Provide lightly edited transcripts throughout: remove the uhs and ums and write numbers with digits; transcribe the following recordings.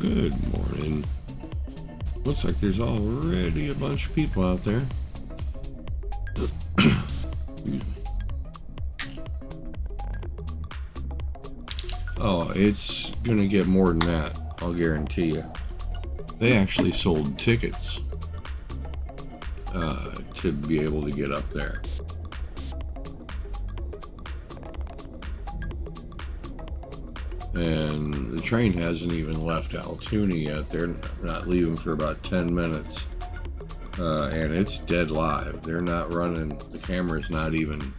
Good morning. Looks like there's already a bunch of people out there. Oh, it's gonna get more than that, I'll guarantee you. They actually sold tickets to be able to get up there. And the train hasn't even left Altoona yet. They're not leaving for about 10 minutes. And it's dead live. They're not running, the camera's not even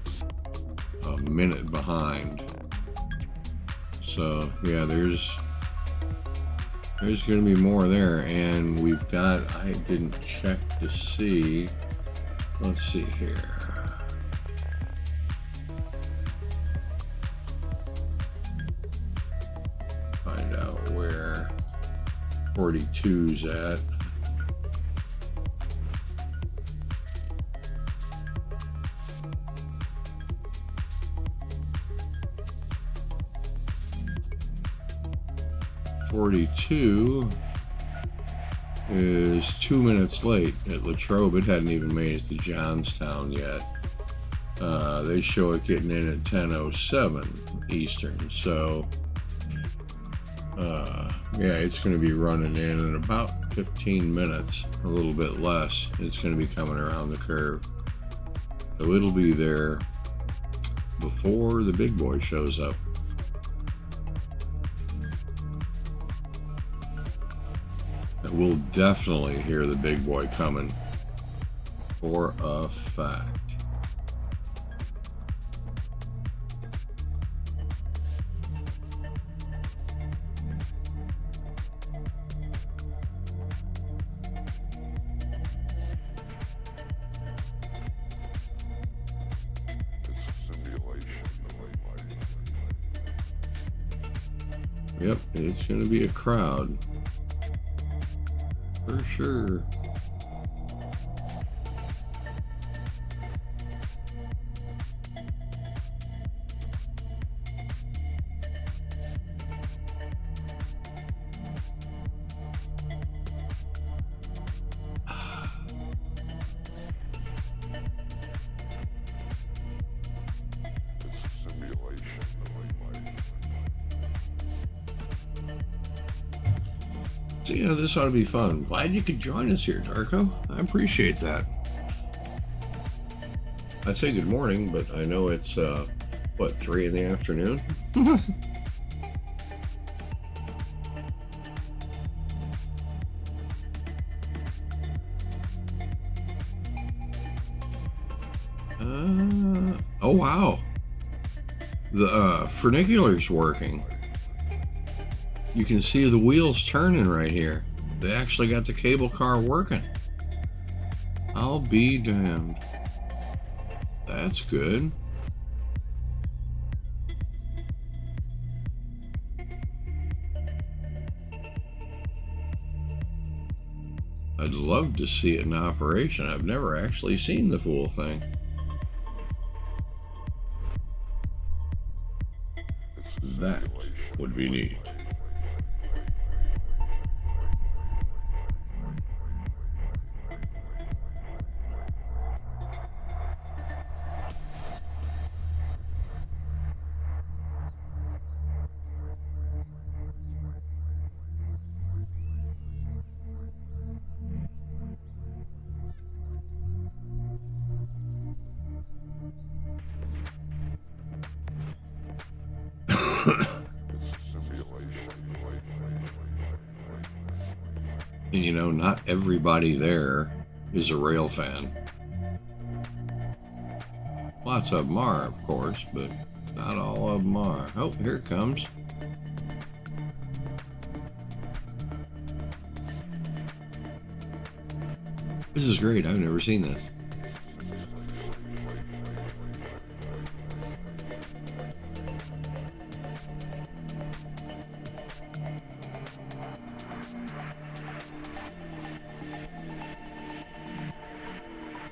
a minute behind. So yeah, there's gonna be more there. And we've got, I didn't check to see, let's see here. Find out where 42's at. .42 is 2 minutes late at Latrobe. It hadn't even made it to Johnstown yet. They show it getting in at 10:07 Eastern. So yeah, it's going to be running in about 15 minutes, a little bit less. It's going to be coming around the curve. So it'll be there before the big boy shows up. We'll definitely hear the big boy coming for a fact. Yep, it's going to be a crowd. For sure. So, you know, this ought to be fun. Glad you could join us here, Darko. I appreciate that. I'd say good morning, but I know it's, what, 3 in the afternoon? Oh, wow. The funicular's working. You can see the wheels turning right here. They actually got the cable car working. I'll be damned. That's good. I'd love to see it in operation. I've never actually seen the full thing. That would be neat. And you know, not everybody there is a rail fan. Lots of them are, of course, but not all of them are. Oh, here it comes. This is great. I've never seen this.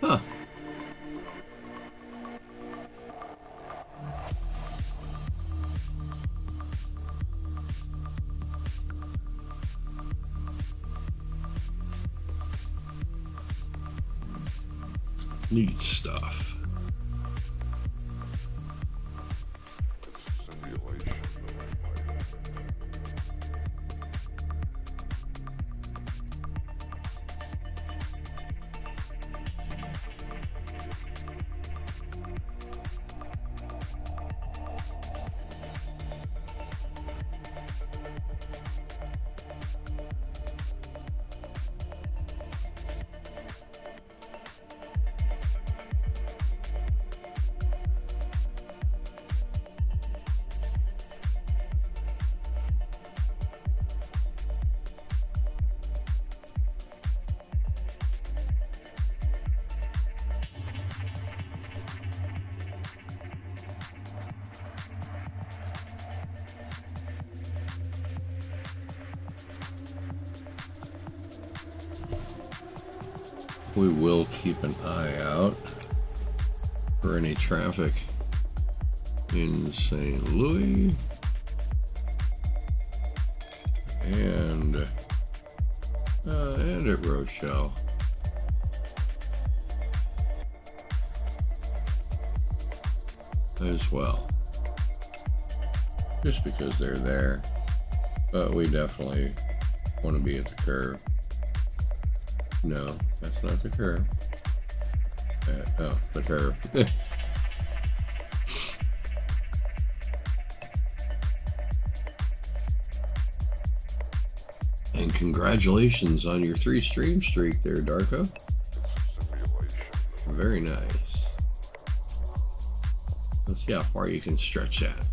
Huh. Neat stuff. We will keep an eye out for any traffic in St. Louis and at Rochelle. As well. Just because they're there. But we definitely want to be at the curve. No, that's not the curve. Oh, the curve. And congratulations on your 3 stream streak there, Darko. Very nice. Let's see how far you can stretch that.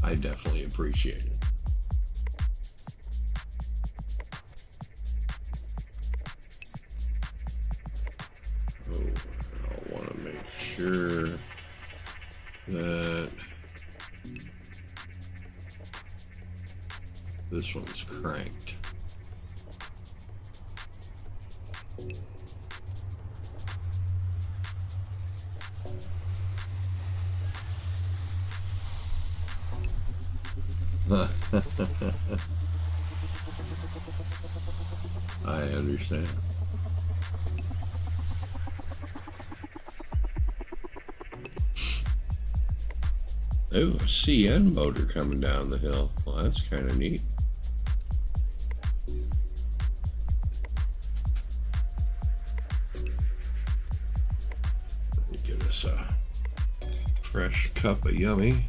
I definitely appreciate it. I want to make sure that this one's cranked. I understand. Oh, a CN motor coming down the hill. Well, that's kind of neat. Let me get us a fresh cup of yummy.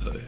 Oh, yeah.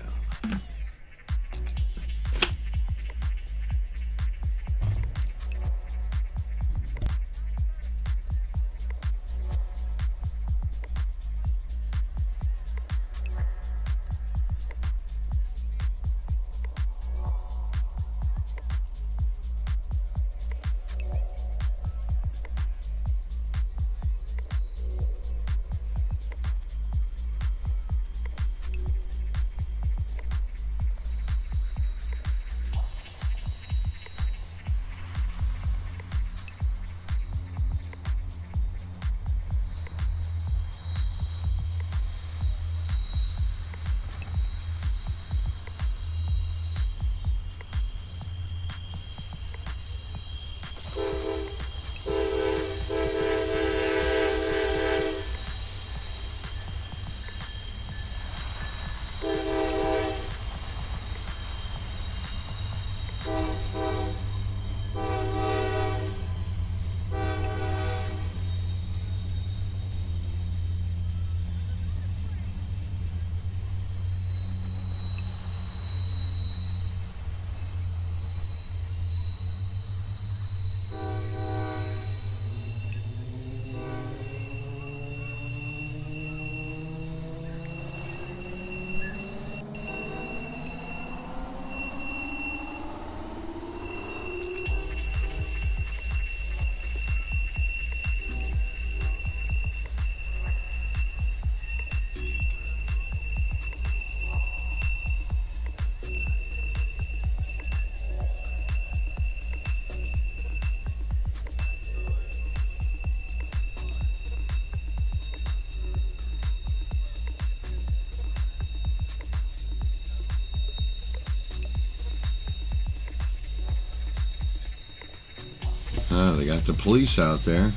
They got the police out there.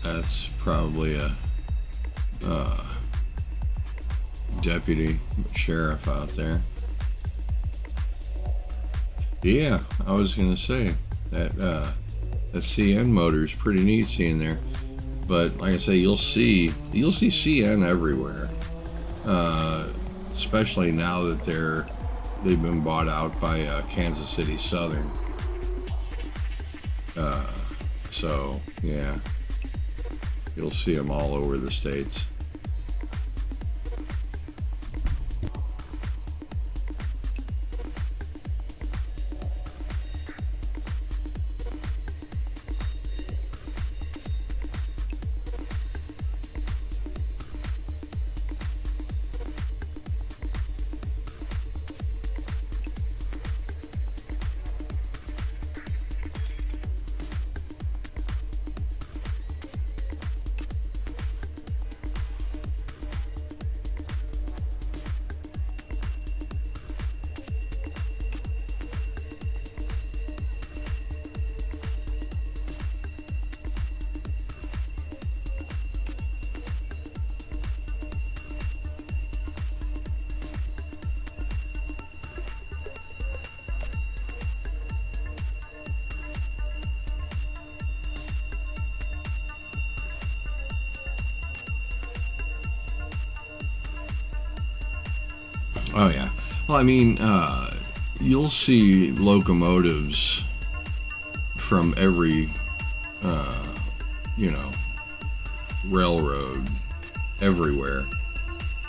That's probably a deputy sheriff out there. Yeah, I was gonna say that CN motor is pretty neat seeing there. But like I say, you'll see CN everywhere, especially now that they've been bought out by Kansas City Southern. So yeah, you'll see them all over the states. Oh yeah. Well, I mean, you'll see locomotives from every, railroad everywhere.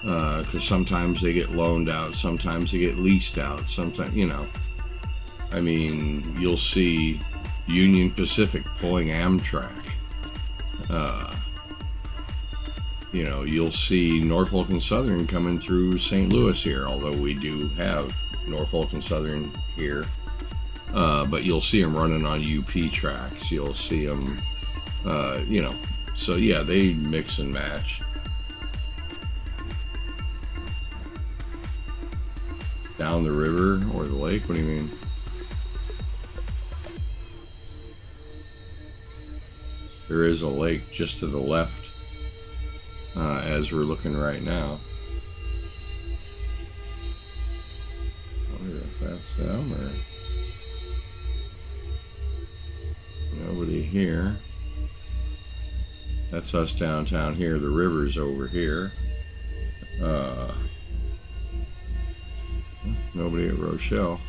Because sometimes they get loaned out, sometimes they get leased out, sometimes, I mean, you'll see Union Pacific pulling Amtrak. You'll see Norfolk and Southern coming through St. Louis here, although we do have Norfolk and Southern here. But you'll see them running on UP tracks. You'll see them, so yeah, they mix and match. Down the river or the lake? What do you mean? There is a lake just to the left. As we're looking right now. I wonder if that's them or nobody here. That's us downtown here. The river's over here. Nobody at Rochelle.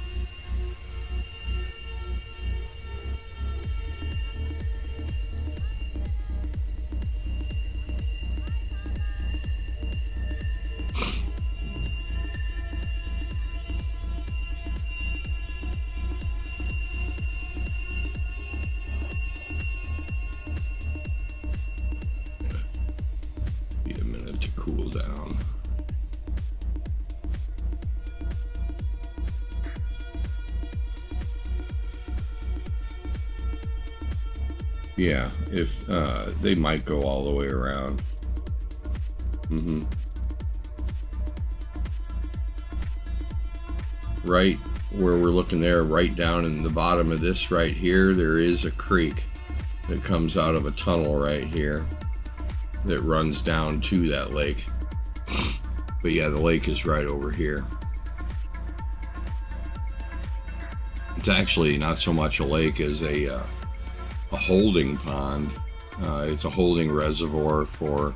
Cool down. Yeah, if they might go all the way around. Right where we're looking there, right down in the bottom of this right here, there is a creek that comes out of a tunnel right here that runs down to that lake. But yeah, the lake is right over here. It's actually not so much a lake as a holding pond. It's a holding reservoir for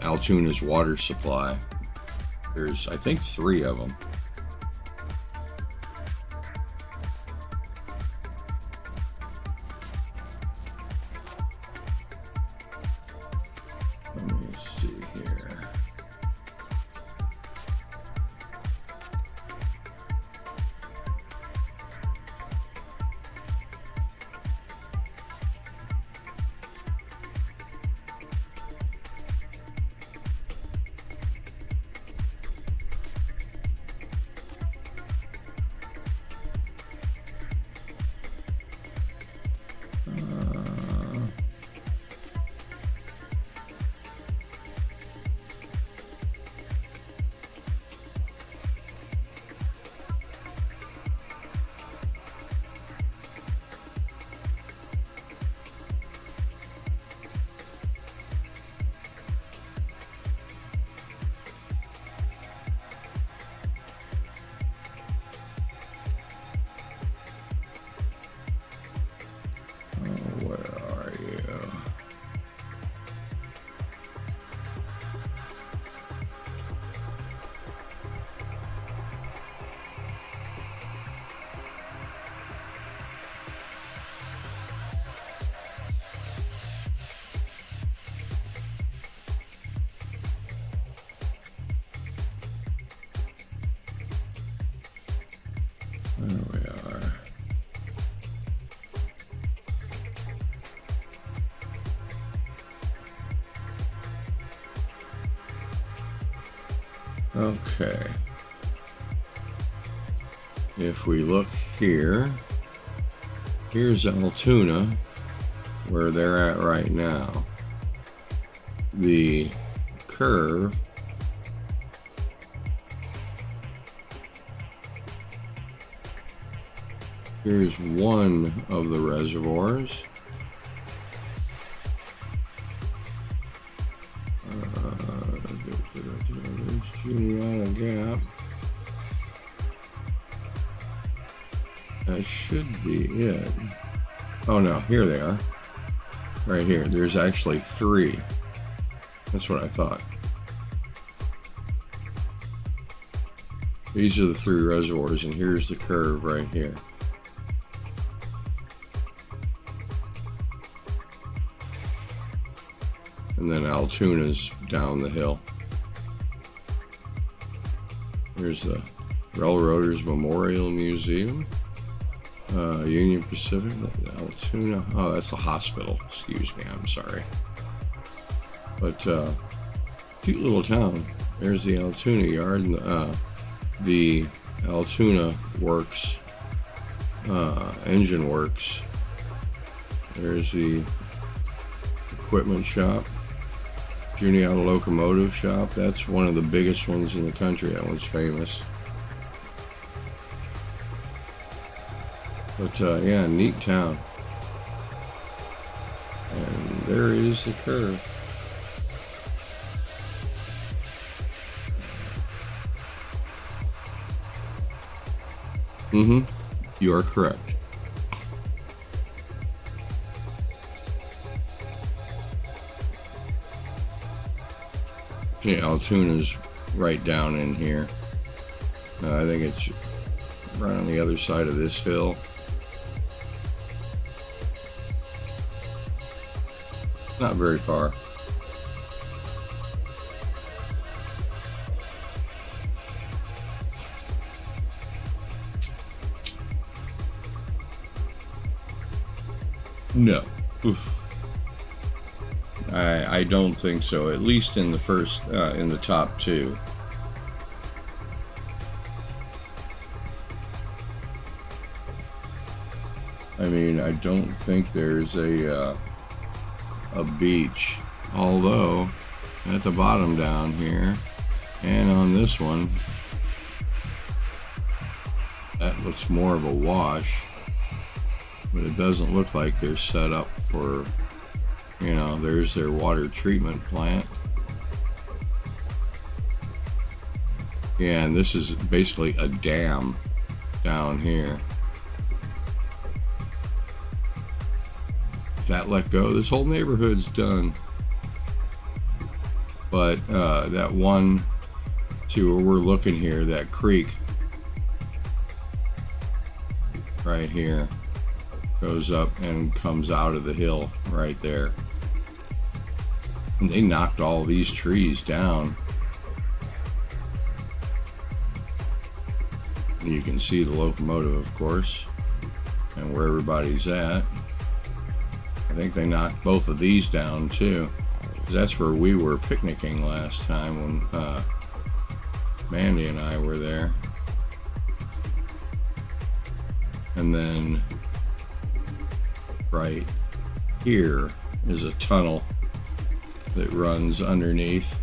Altoona's water supply. There's, I think, 3 of them. Let me see here. There we are. Okay. If we look here, here's Altoona, where they're at right now. The curve here's one of the reservoirs. There's Juniata Gap. That should be it. Oh no, here they are. Right here. There's actually 3. That's what I thought. These are the 3 reservoirs, and here's the curve right here. And then Altoona's down the hill. Here's the Railroaders Memorial Museum. Union Pacific, Altoona. Oh, that's the hospital. Excuse me, I'm sorry. But cute little town. There's the Altoona Yard and the Altoona Works, Engine Works. There's the equipment shop, Juniata Locomotive Shop. That's one of the biggest ones in the country. That one's famous. But yeah, neat town. And there is the curve. You are correct. Yeah, Altoona's right down in here. I think it's right on the other side of this hill. Not very far. No. Oof. I don't think so. At least in the first, in the top 2. I mean, I don't think there's a beach, although at the bottom down here and on this one, that looks more of a wash, but it doesn't look like they're set up for, you know, there's their water treatment plant. Yeah, and this is basically a dam down here. If that let go, this whole neighborhood's done. But that one, see where we're looking here, that creek right here goes up and comes out of the hill right there. And they knocked all these trees down. And you can see the locomotive, of course, and where everybody's at. I think they knocked both of these down too. That's where we were picnicking last time when Mandy and I were there. And then right here is a tunnel that runs underneath,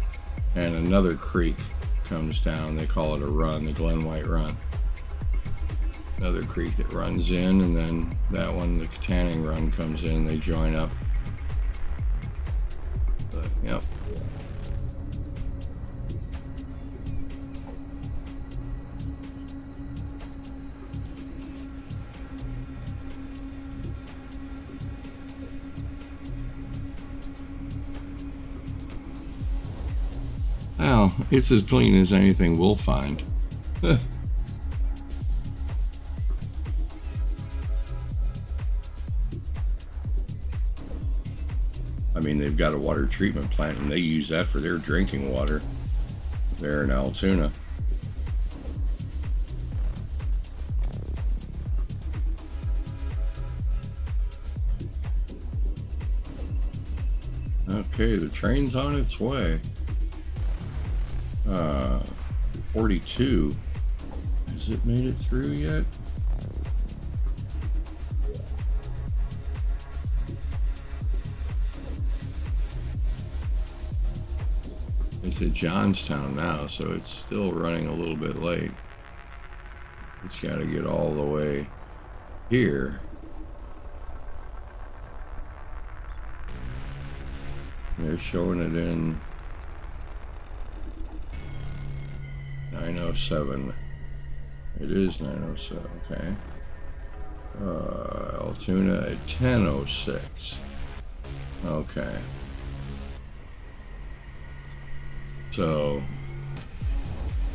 and another creek comes down. They call it a run, the Glen White Run. Another creek that runs in, and then that one, the Katanning Run, comes in. They join up. But, yep. Well, it's as clean as anything we'll find. I mean, they've got a water treatment plant, and they use that for their drinking water there in Altoona. Okay, the train's on its way. 42. Has it made it through yet? It's at Johnstown now, so it's still running a little bit late. It's got to get all the way here. They're showing it in 907. It is 907, okay. Altoona at 1006. Okay. So,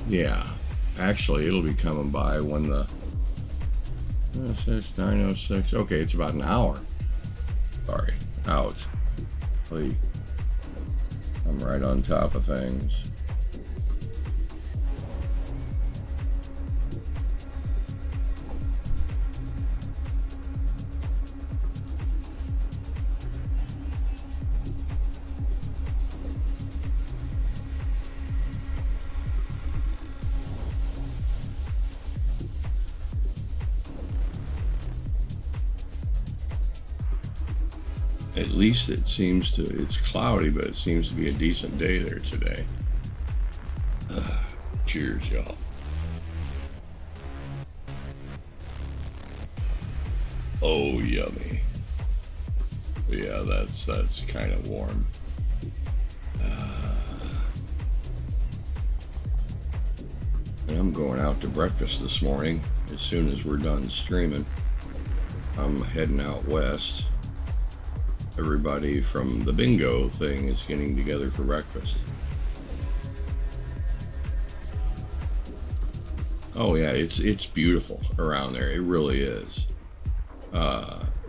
yeah. Actually, it'll be coming by when the 906. Okay, it's about an hour. Sorry, out. Please. I'm right on top of things. At least it seems to, it's cloudy, but it seems to be a decent day there today. Cheers, y'all. Oh, yummy. Yeah, that's kind of warm. And I'm going out to breakfast this morning. As soon as we're done streaming, I'm heading out west. Everybody from the bingo thing is getting together for breakfast. Oh yeah, it's beautiful around there. It really is.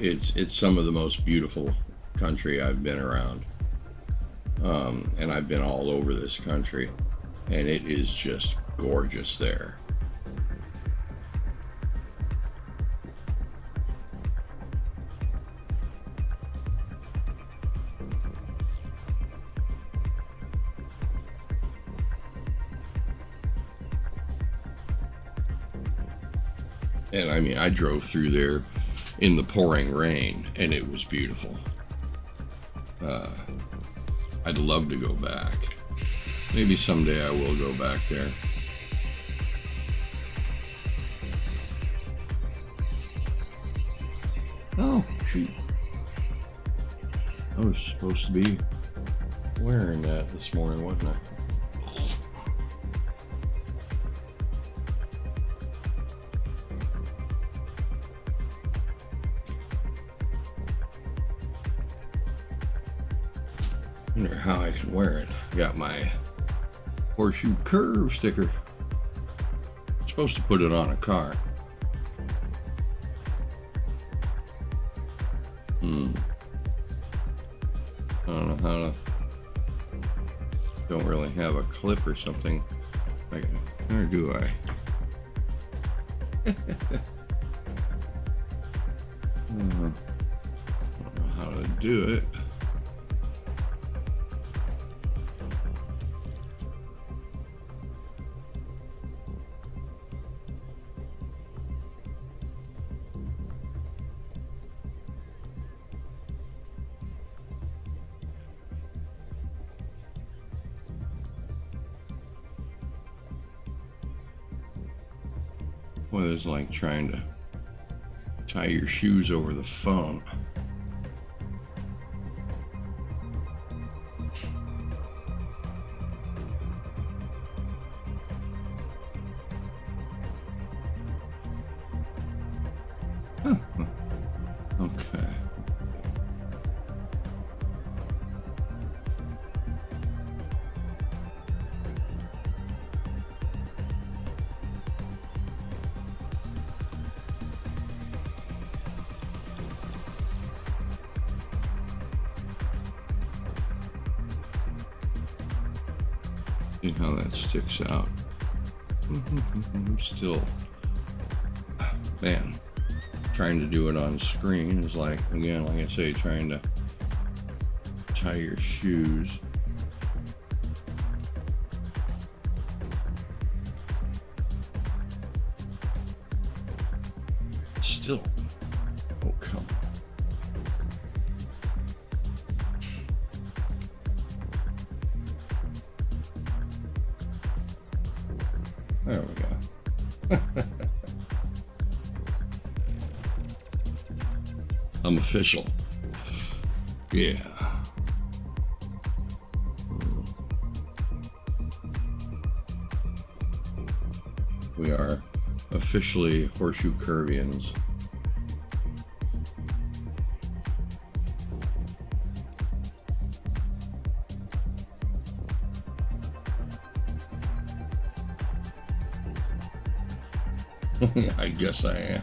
It's some of the most beautiful country I've been around. And I've been all over this country, and it is just gorgeous there. And I mean, I drove through there in the pouring rain, and it was beautiful. I'd love to go back. Maybe someday I will go back there. Oh, shoot. I was supposed to be wearing that this morning, wasn't I? Wonder how I can wear it. Got my Horseshoe Curve sticker. I'm supposed to put it on a car. I don't know how to. Don't really have a clip or something. Or do I? I don't know how to do it. Well, it's like trying to tie your shoes over the phone. Huh. Okay. See how that sticks out. I'm still, man, trying to do it on screen is like, again, like I say, trying to tie your shoe shoes. Still. Oh, come on. There we go. I'm official. Yeah. We are officially Horseshoe Curvians. I guess I am.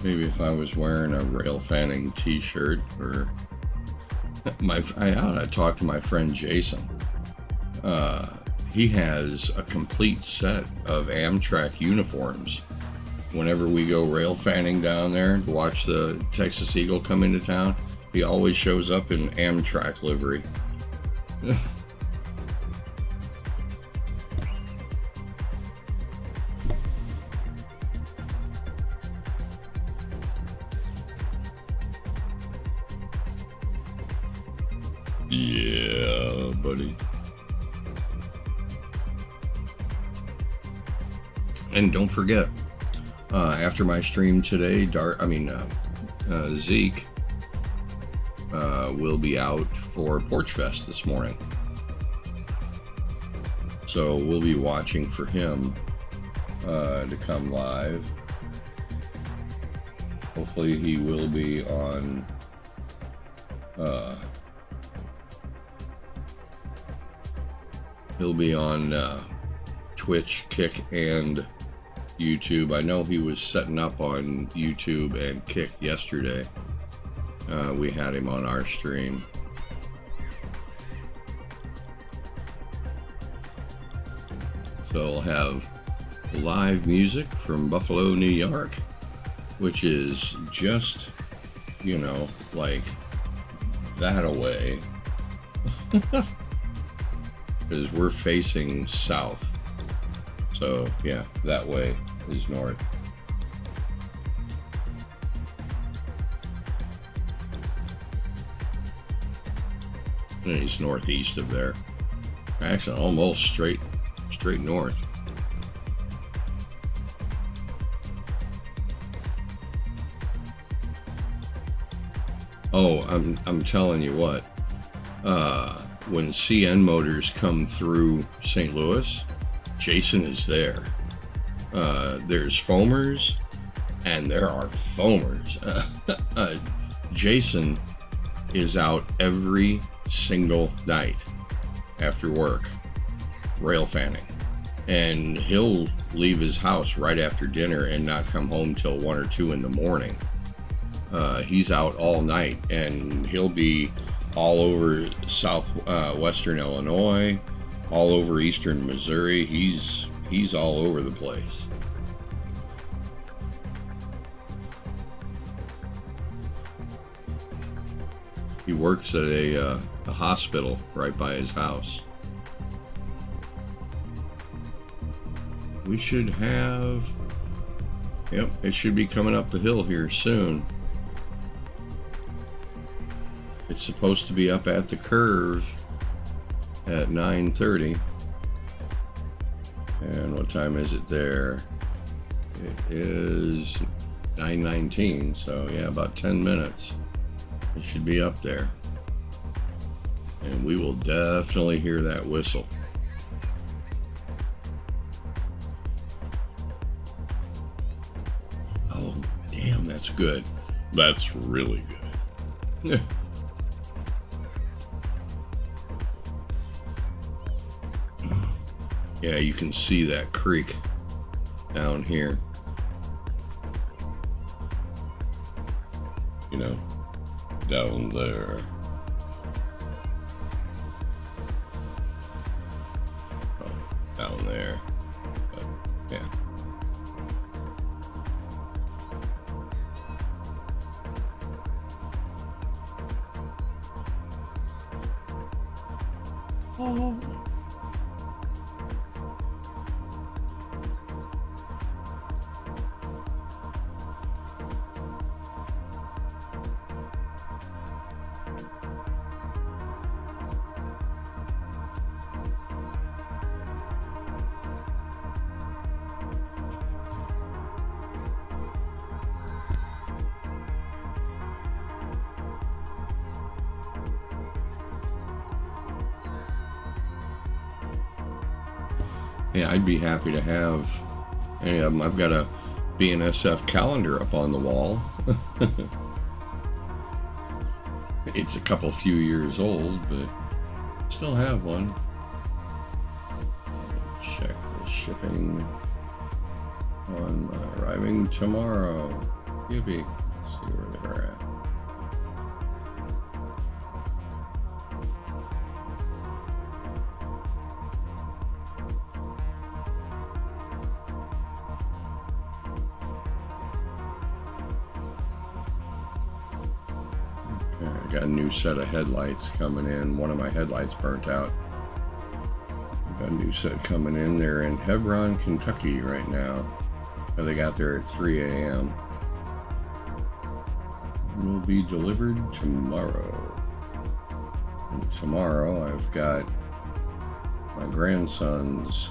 Maybe if I was wearing a Rail Fanning t-shirt, or I ought to talk to my friend Jason. He has a complete set of Amtrak uniforms. Whenever we go rail fanning down there to watch the Texas Eagle come into town, he always shows up in Amtrak livery. Yeah, buddy. And don't forget, after my stream today, Zeke will be out for Porch Fest this morning. So we'll be watching for him to come live. Hopefully he will be on Twitch, Kick, and YouTube. I know he was setting up on YouTube and Kick yesterday. We had him on our stream. So we'll have live music from Buffalo, New York, which is just, like that away. Because we're facing south. So, yeah, that way is north. And he's northeast of there. Actually, almost straight north. Oh, I'm telling you what. When CN Motors come through St. Louis, Jason is there. There's foamers, and there are foamers. Jason is out every single night after work, rail fanning. And he'll leave his house right after dinner and not come home till 1 or 2 in the morning. He's out all night, and he'll be all over western Illinois, all over eastern Missouri. He's all over the place. He works at a hospital right by his house. We should have... Yep, it should be coming up the hill here soon. It's supposed to be up at the curve at 9:30. And what time is it there? It is 9:19, so yeah, about 10 minutes. It should be up there. And we will definitely hear that whistle. Oh, damn, that's good. That's really good. Yeah, you can see that creek down here. Down there. Oh, down there. But, yeah. Oh. Yeah, I'd be happy to have any of them. I've got a BNSF calendar up on the wall. It's a few years old, but still have one. Check the shipping on arriving tomorrow. Yippee. Let's see where they're at. I got a new set of headlights coming in. One of my headlights burnt out. Got a new set coming in. They're in Hebron, Kentucky right now. They got there at 3 a.m. Will be delivered tomorrow. And tomorrow I've got my grandson's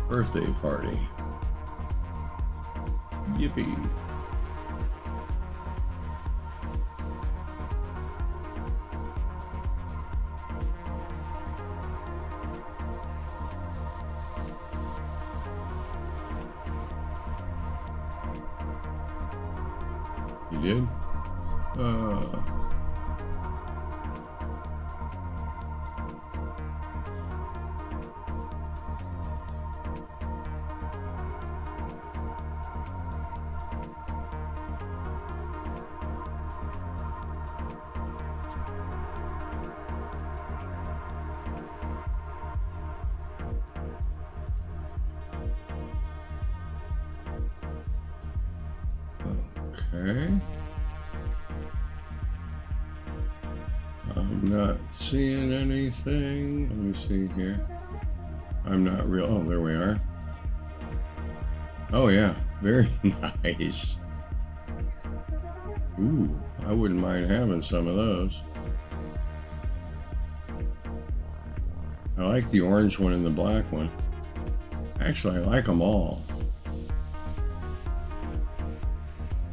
birthday party. Yippee. You did? Okay. I'm not seeing anything. Let me see here. I'm not real. Oh, there we are. Oh, yeah. Very nice. Ooh, I wouldn't mind having some of those. I like the orange one and the black one. Actually, I like them all.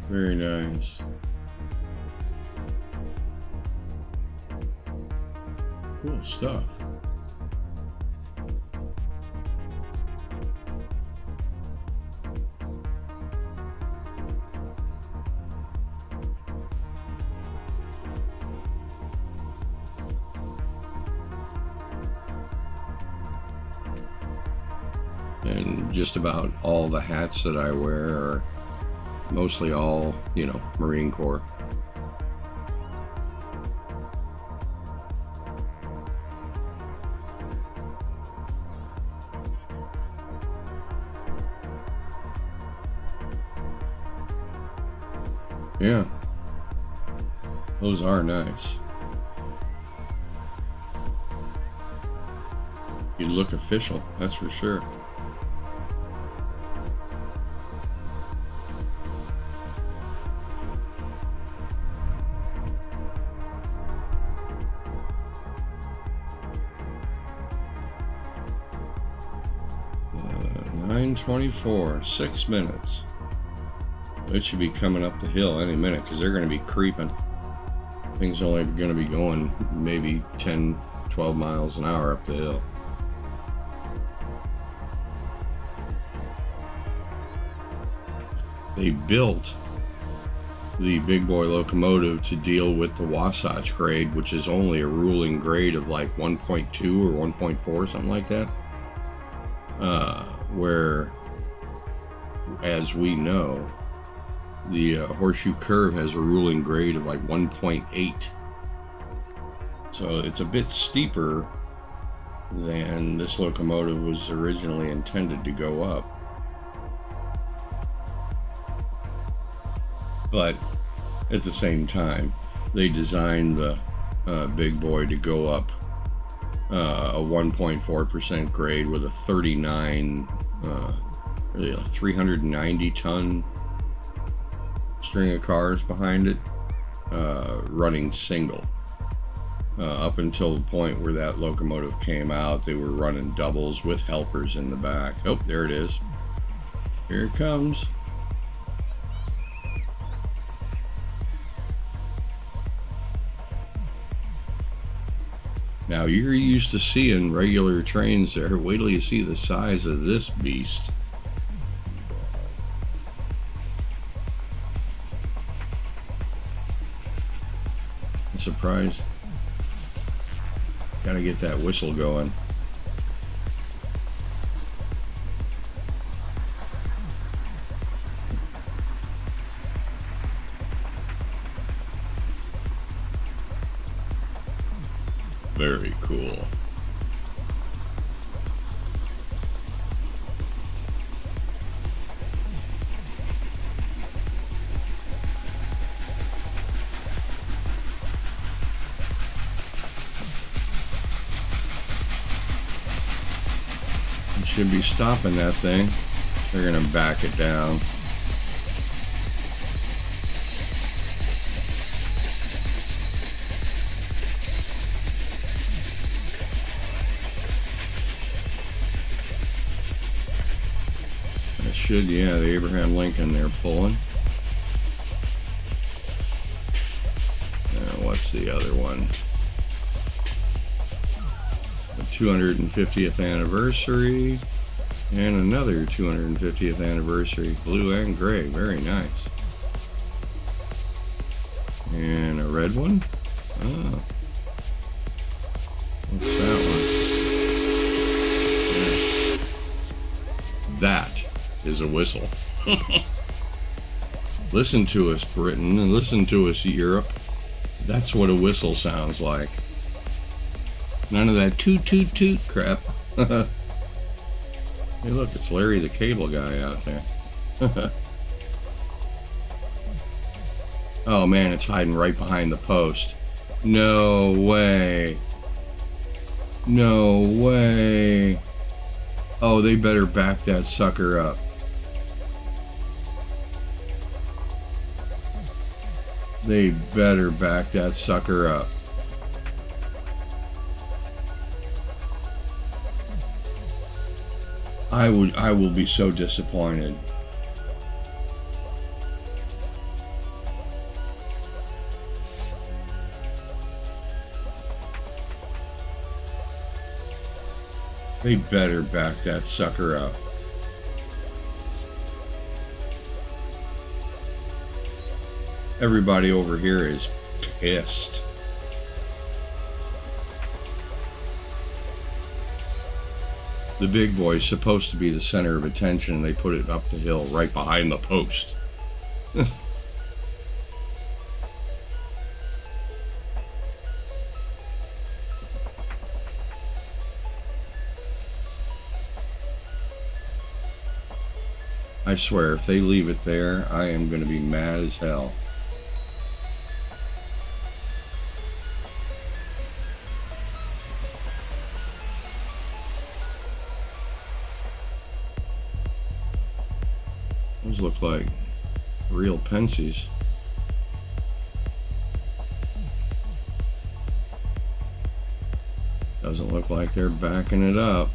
Very nice. Cool stuff. And just about all the hats that I wear are mostly all, Marine Corps. Yeah, those are nice. You look official, that's for sure. Uh, 9:24, 6 minutes. It should be coming up the hill any minute because they're going to be creeping. Things only going to be going maybe 10, 12 miles an hour up the hill. They built the big boy locomotive to deal with the Wasatch grade, which is only a ruling grade of like 1.2 or 1.4, something like that. Where, as we know, the Horseshoe Curve has a ruling grade of like 1.8. So it's a bit steeper than this locomotive was originally intended to go up. But at the same time, they designed the big boy to go up a 1.4% grade with a 39, really a 390 ton string of cars behind it, running single. Up until the point where that locomotive came out, they were running doubles with helpers in the back. Oh, there it is. Here it comes. Now, you're used to seeing regular trains there. Wait till you see the size of this beast. I'm surprised. Gotta get that whistle going. Very cool. Should be stopping that thing. They're gonna back it down. It should, yeah, the Abraham Lincoln they're pulling. What's the other one? 250th anniversary and another 250th anniversary, blue and gray, very nice. And a red one. Oh, what's that one? Yeah. That is a whistle. Listen to us, Britain, and listen to us, Europe. That's what a whistle sounds like. None of that toot toot toot crap. Hey, look, it's Larry the Cable Guy out there. Oh man, it's hiding right behind the post. No way. No way. Oh, they better back that sucker up. They better back that sucker up. I will be so disappointed. They better back that sucker up. Everybody over here is pissed. The big boy's supposed to be the center of attention. They put it up the hill right behind the post. I swear, if they leave it there, I am going to be mad as hell. Those look like real Pensies. Doesn't look like they're backing it up.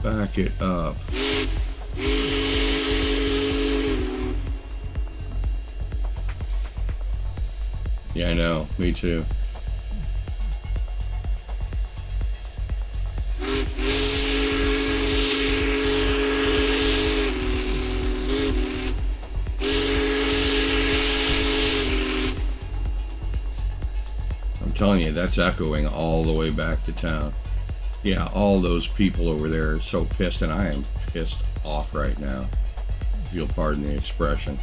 Back it up. Yeah, I know. Me too. I'm telling you, that's echoing all the way back to town. Yeah, all those people over there are so pissed, and I am pissed off right now, if you'll pardon the expression.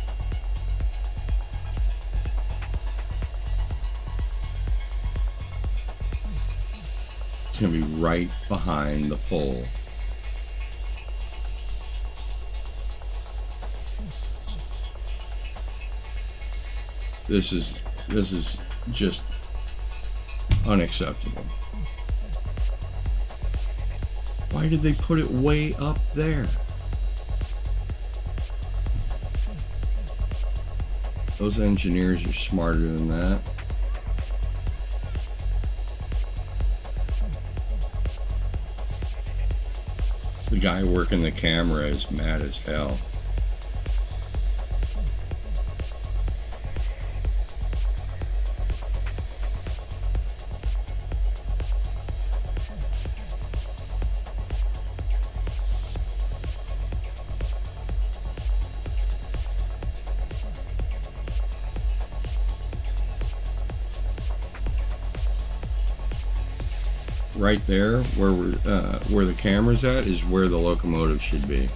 It's going to be right behind the pole. This is just unacceptable. Why did they put it way up there? Those engineers are smarter than that. The guy working the camera is mad as hell. Right there, where the camera's at, is where the locomotive should be.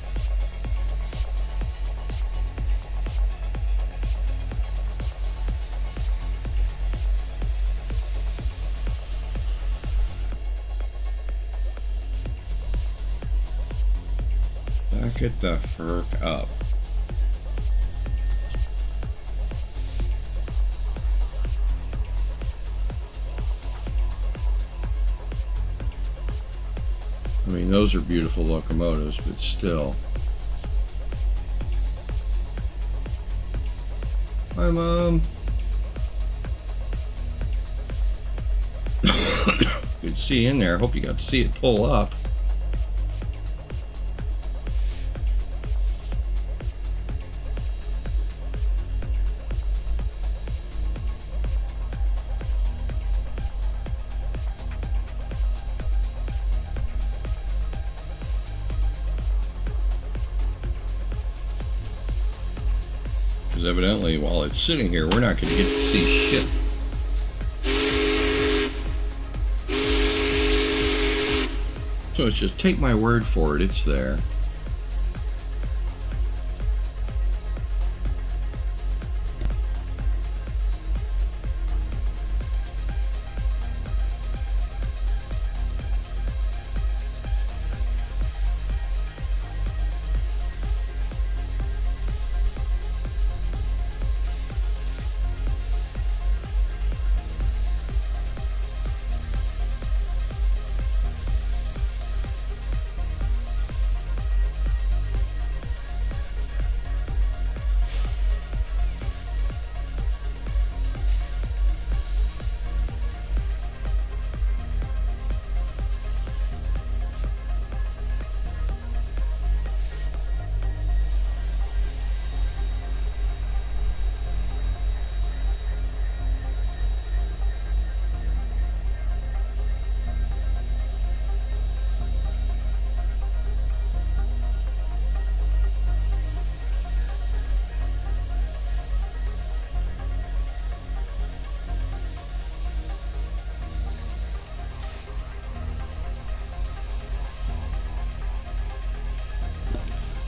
Back it the frick up. I mean, those are beautiful locomotives, but still. Hi, Mom. Good to see you in there. Hope you got to see it pull up. Because evidently, while it's sitting here, we're not going to get to see shit. So it's just take my word for it, it's there.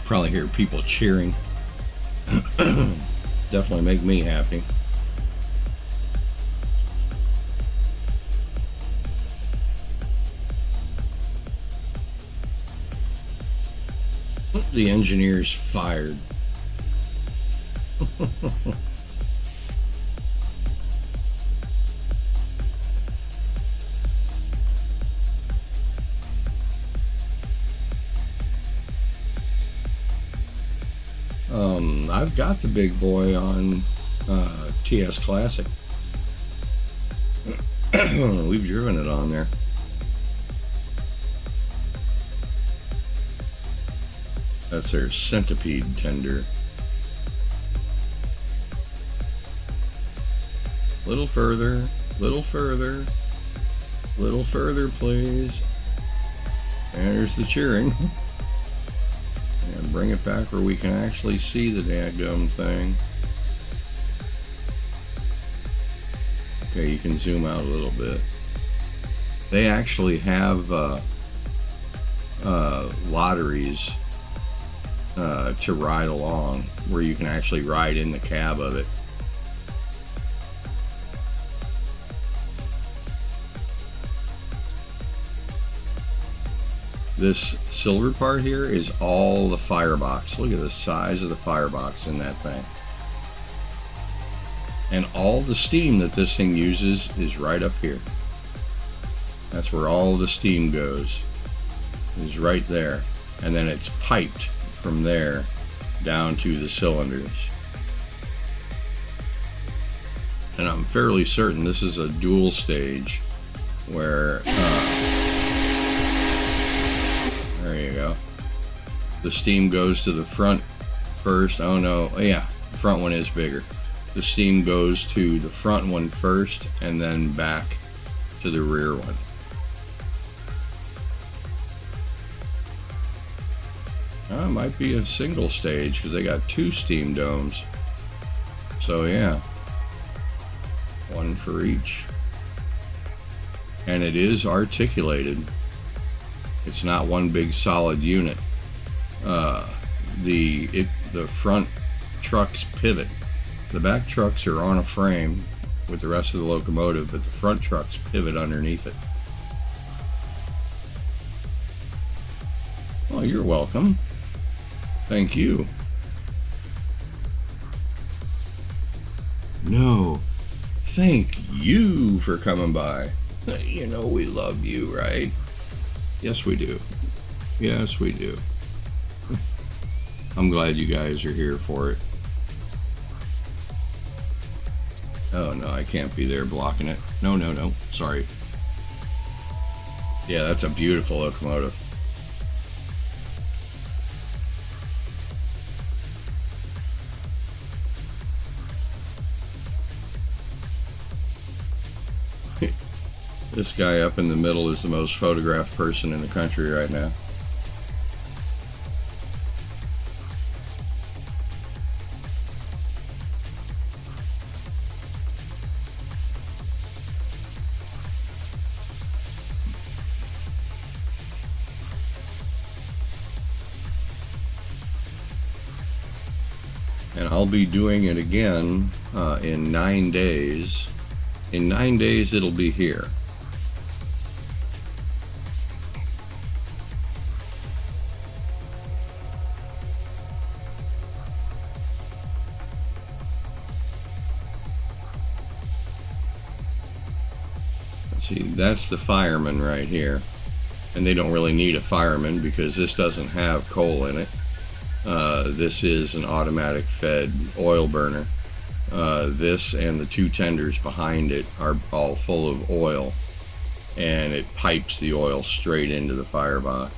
Probably hear people cheering. Definitely make me happy. The engineer's fired. I've got the big boy on TS Classic. We've driven it on there. That's their centipede tender. Little further, little further, little further, please. And there's the cheering. And bring it back where we can actually see the dadgum thing. Okay, you can zoom out a little bit. They actually have lotteries to ride along, where you can actually ride in the cab of it. This silver part here is all the firebox. Look at the size of the firebox in that thing. And all the steam that this thing uses is right up here. That's where all the steam goes, is right there. And then it's piped from there down to the cylinders. And I'm fairly certain this is a dual stage where, there you go. The steam goes to the front first. Oh no, yeah, the front one is bigger. The steam goes to the front one first and then back to the rear one. It might be a single stage because they got 2 steam domes. So yeah, one for each. And it is articulated. It's not one big solid unit. The front trucks pivot. The back trucks are on a frame with the rest of the locomotive, but the front trucks pivot underneath it. Well, you're welcome. Thank you. No, thank you for coming by. You know we love you, right? Yes, we do. Yes, we do. I'm glad you guys are here for it. Oh, no, I can't be there blocking it. No, no, no. Sorry. Yeah, that's a beautiful locomotive. This guy up in the middle is the most photographed person in the country right now. And I'll be doing it again in 9 days. In 9 days, it'll be here. See, that's the fireman right here. And they don't really need a fireman because this doesn't have coal in it. This is an automatic fed oil burner. This and the 2 tenders behind it are all full of oil, and it pipes the oil straight into the firebox.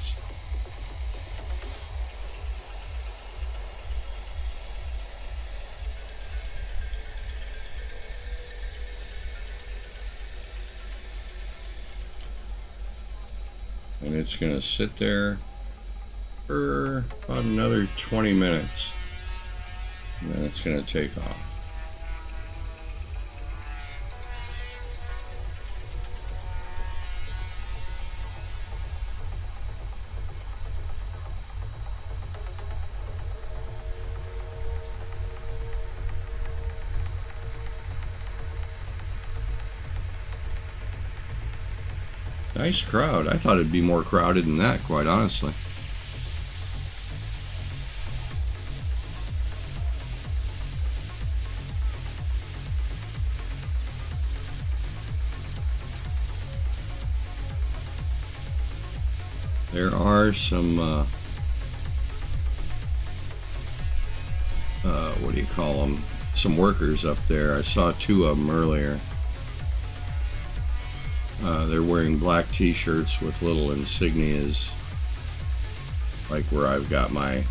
And it's going to sit there for about another 20 minutes. And then it's going to take off. Nice crowd. I thought it'd be more crowded than that, quite honestly. There are some, what do you call them? Some workers up there. I saw 2 of them earlier. They're wearing black t-shirts with little insignias, like where I've got my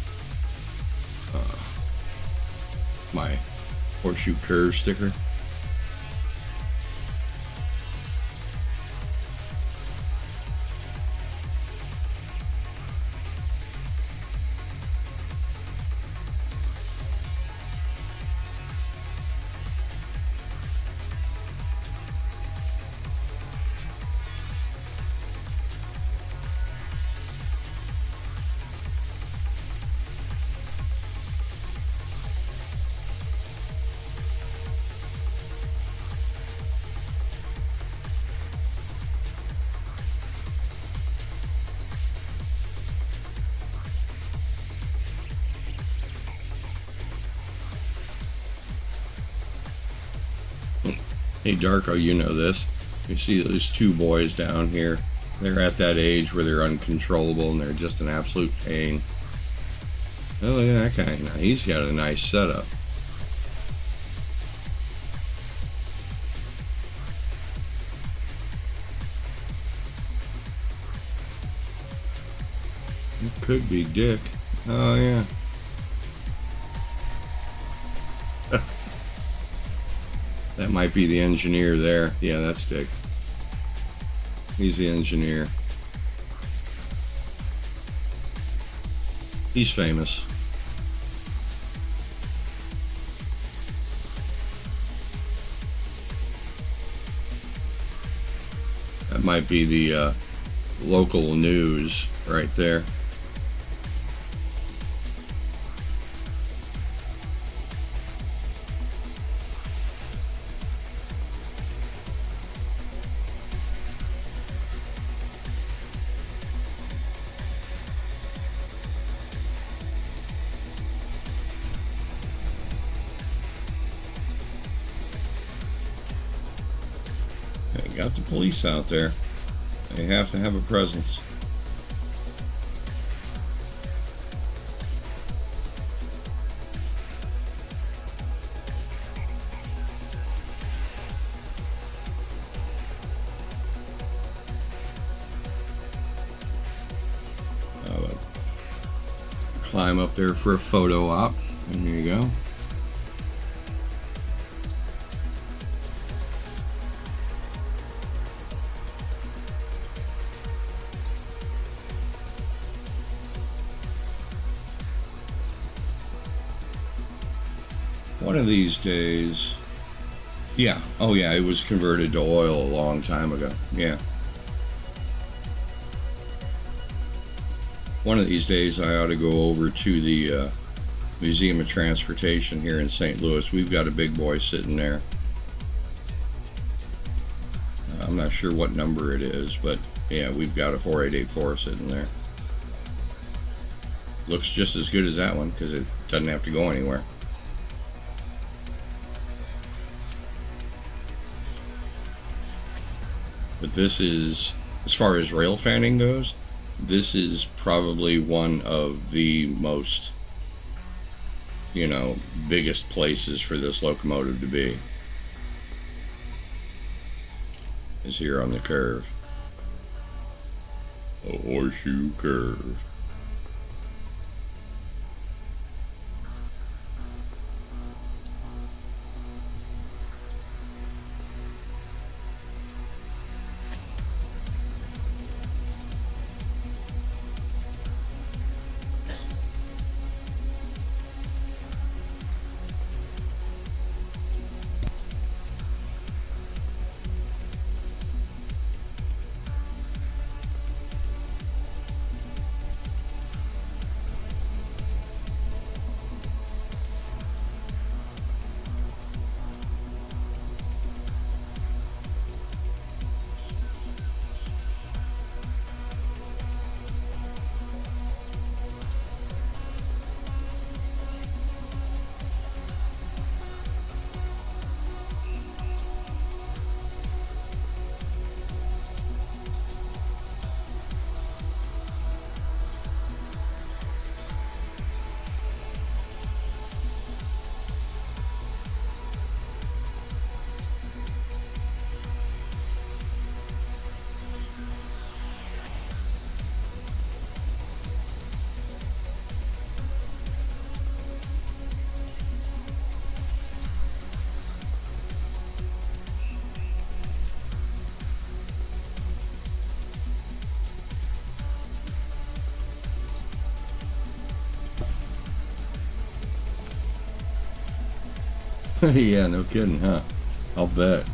my Horseshoe Curve sticker. Hey Darko, you know this. You see those two boys down here. They're at that age where they're uncontrollable and they're just an absolute pain. Oh, look at that guy. Now he's got a nice setup. It could be Dick. Oh, yeah. That might be the engineer there. Yeah, that's Dick. He's the engineer. He's famous. That might be the local news right there. They got the police out there. They have to have a presence. Climb up there for a photo op. And here you go. One of these days, yeah, oh yeah, it was converted to oil a long time ago, yeah. One of these days I ought to go over to the Museum of Transportation here in St. Louis. We've got a big boy sitting there. I'm not sure what number it is, but yeah, we've got a 4884 sitting there. Looks just as good as that one because it doesn't have to go anywhere. But this is, as far as rail fanning goes, this is probably one of the most, biggest places for this locomotive to be. Is here on the curve. A horseshoe curve. Yeah, no kidding, huh? I'll bet.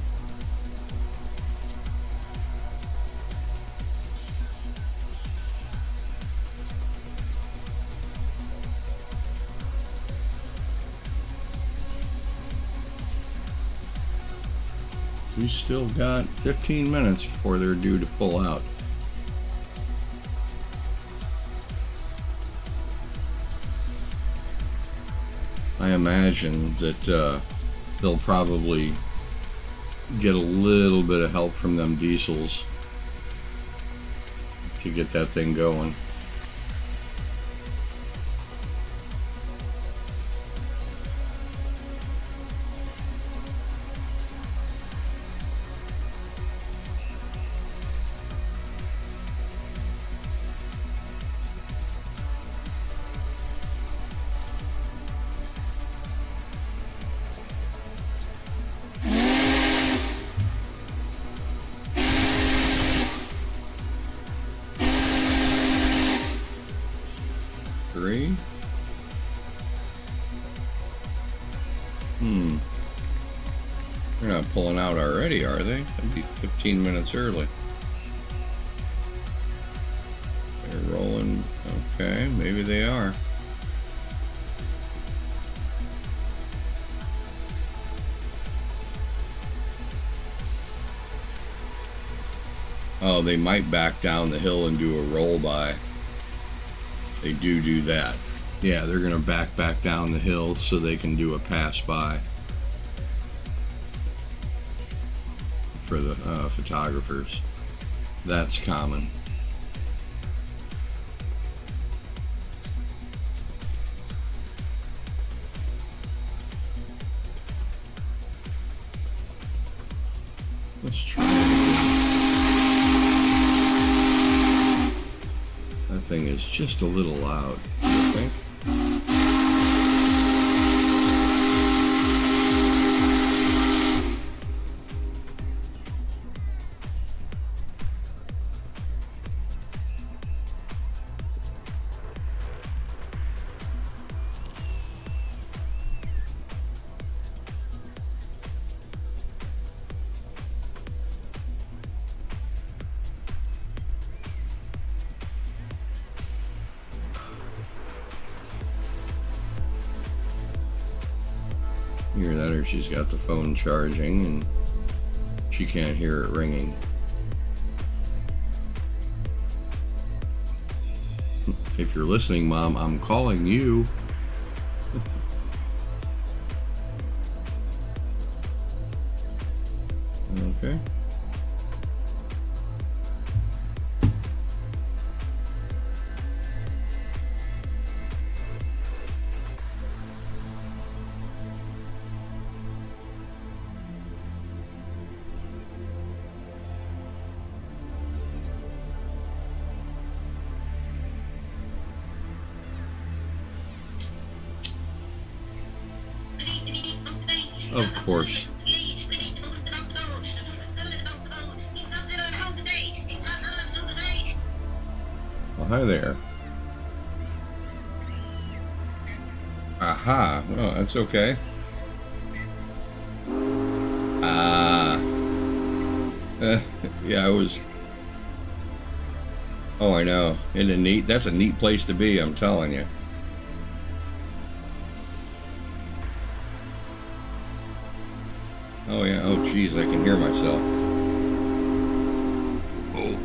We still got 15 minutes before they're due to pull out. I imagine that they'll probably get a little bit of help from them diesels to get that thing going. Three. They're not pulling out already, are they? That'd be 15 minutes early. They're rolling. Okay, maybe they are. Oh, they might back down the hill and do a roll by. They do that. Yeah, they're gonna back down the hill so they can do a pass by for the photographers. That's common. Let's try it again. That thing is just a little loud, I think. Either that or she's got the phone charging and she can't hear it ringing. If you're listening, Mom, I'm calling you. Okay. Of course. Well, hi there. Aha. Oh, that's okay. Yeah, I was. Oh, I know. Isn't it neat? That's a neat place to be, I'm telling you. Oh, yeah. Oh, geez, I can hear myself. Oh.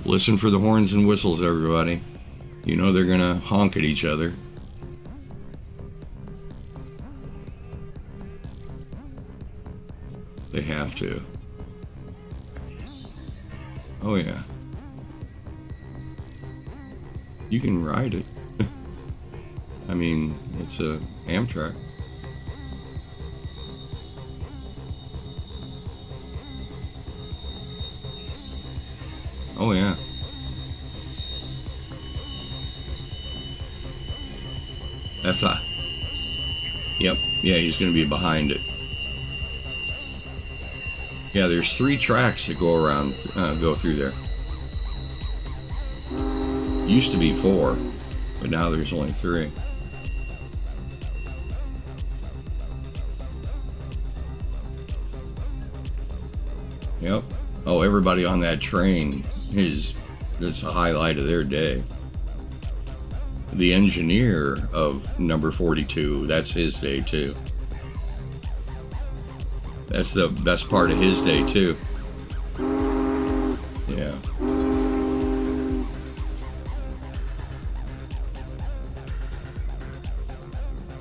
Listen for the horns and whistles, everybody. You know they're gonna honk at each other. They have to. Oh yeah. You can ride it. I mean, it's a Amtrak. Oh yeah. That's a... Yep. Yeah, he's going to be behind it. Yeah, there's 3 tracks that go around, go through there. Used to be 4, but now there's only 3. Yep. Oh, everybody on that train that's the highlight of their day. The engineer of number 42, that's his day too. That's the best part of his day too. Yeah.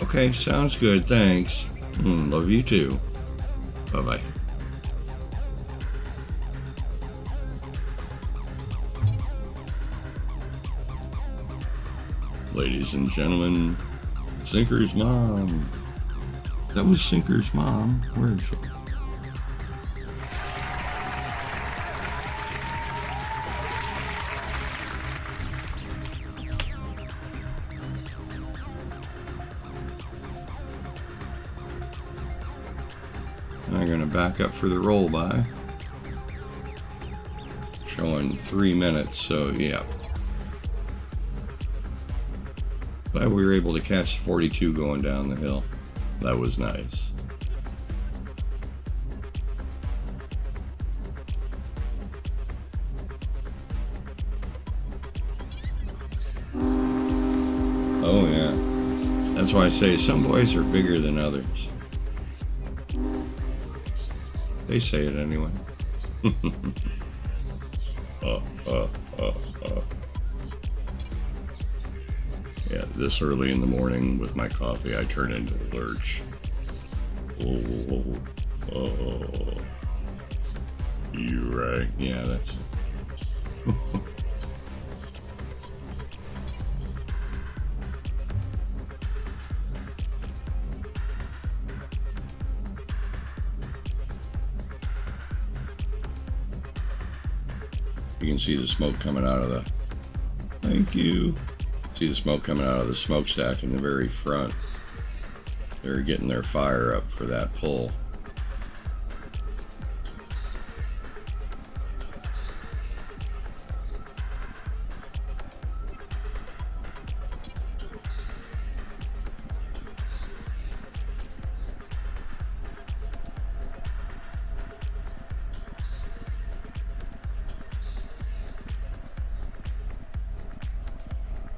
Okay, sounds good, thanks. Love you too. Bye-bye. Ladies and gentlemen, Sinker's mom. That was Sinker's mom. Where is she? I'm going to back up for the roll by. Showing 3 minutes, so yeah. Glad we were able to catch 42 going down the hill. That was nice. Oh yeah. That's why I say some boys are bigger than others. They say it anyway. Yeah, this early in the morning with my coffee, I turn into a lurch. Oh. You right. Yeah, that's it. You can see the smoke coming out of the... Thank you. See the smoke coming out of the smokestack in the very front. They're getting their fire up for that pull.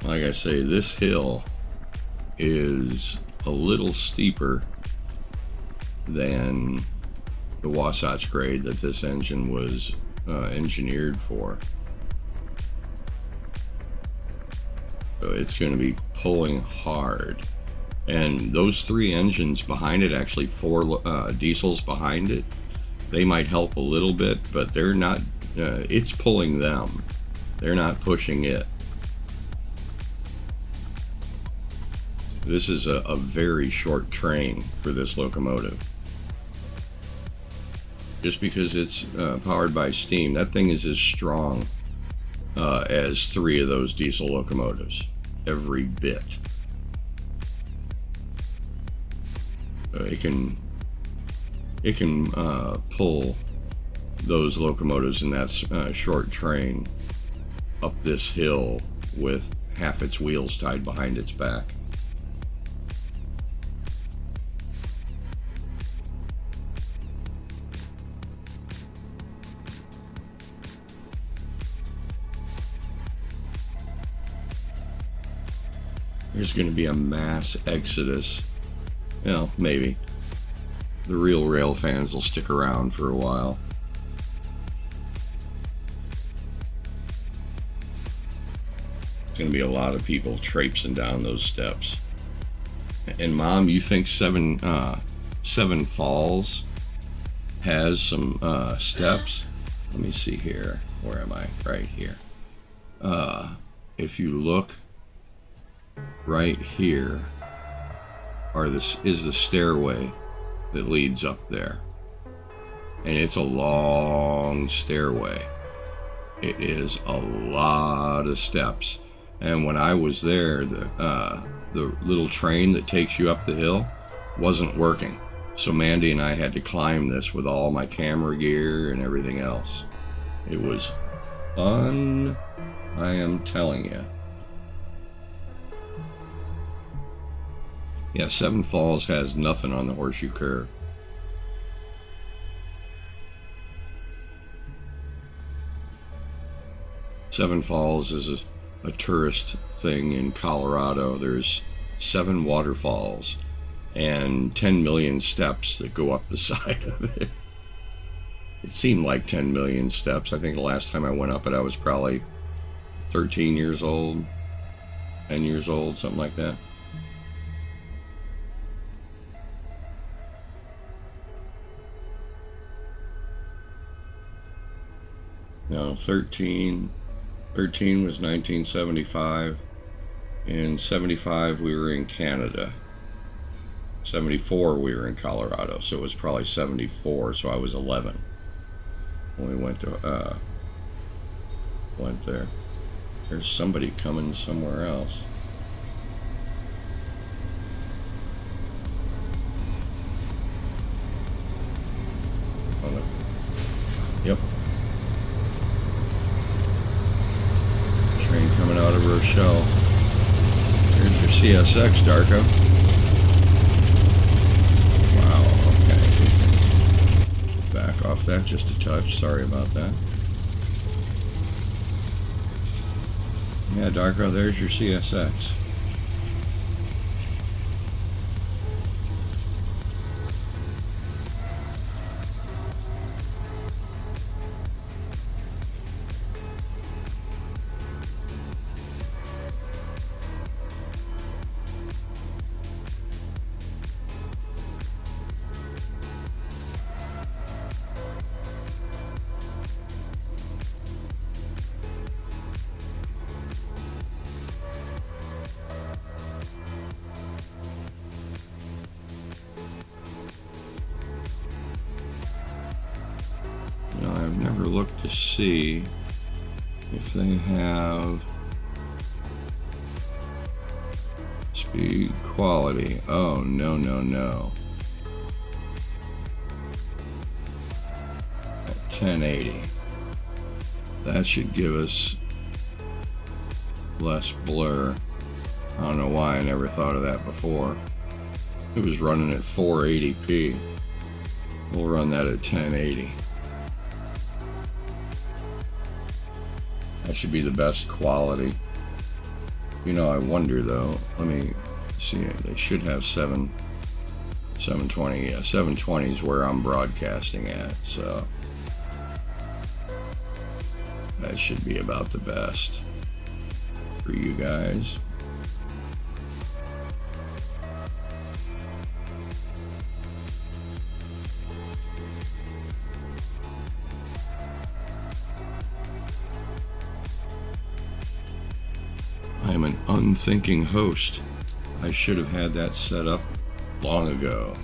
Like I say, this hill is a little steeper than the Wasatch grade that this engine was engineered for. So it's going to be pulling hard. And those 3 engines behind it, actually 4 diesels behind it, they might help a little bit, but they're not, it's pulling them. They're not pushing it. This is a very short train for this locomotive. Just because it's powered by steam, that thing is as strong as 3 of those diesel locomotives, every bit. It can pull those locomotives in that short train up this hill with half its wheels tied behind its back. There's going to be a mass exodus. Well, maybe. The real rail fans will stick around for a while. going to be a lot of people traipsing down those steps. And Mom, you think Seven Falls has some steps? Let me see here. Where am I? Right here. If you look right here, is the stairway that leads up there. And it's a long stairway. It is a lot of steps. And when I was there, the little train that takes you up the hill wasn't working. So Mandy and I had to climb this with all my camera gear and everything else. It was fun, I am telling you. Yeah, Seven Falls has nothing on the Horseshoe Curve. Seven Falls is a tourist thing in Colorado. There's 7 waterfalls and 10 million steps that go up the side of it. It seemed like 10 million steps. I think the last time I went up it, I was probably 13 years old, 10 years old, something like that. No, 13 was 1975. In 75 we were in Canada. 74 we were in Colorado, so it was probably 74, so I was 11 when we went there. There's somebody coming somewhere else. Oh, look. Yep. Train coming out of Rochelle. There's your CSX, Darko. Wow, okay. Back off that just a touch. Sorry about that. Yeah, Darko, there's your CSX. I've never looked to see if they have speed quality. Oh, no. At 1080. That should give us less blur. I don't know why I never thought of that before. It was running at 480p. We'll run that at 1080. That should be the best quality. I wonder though. Let me see. They should have 720. Yeah, 720 is where I'm broadcasting at. So that should be about the best for you guys. I am an unthinking host. I should have had that set up long ago.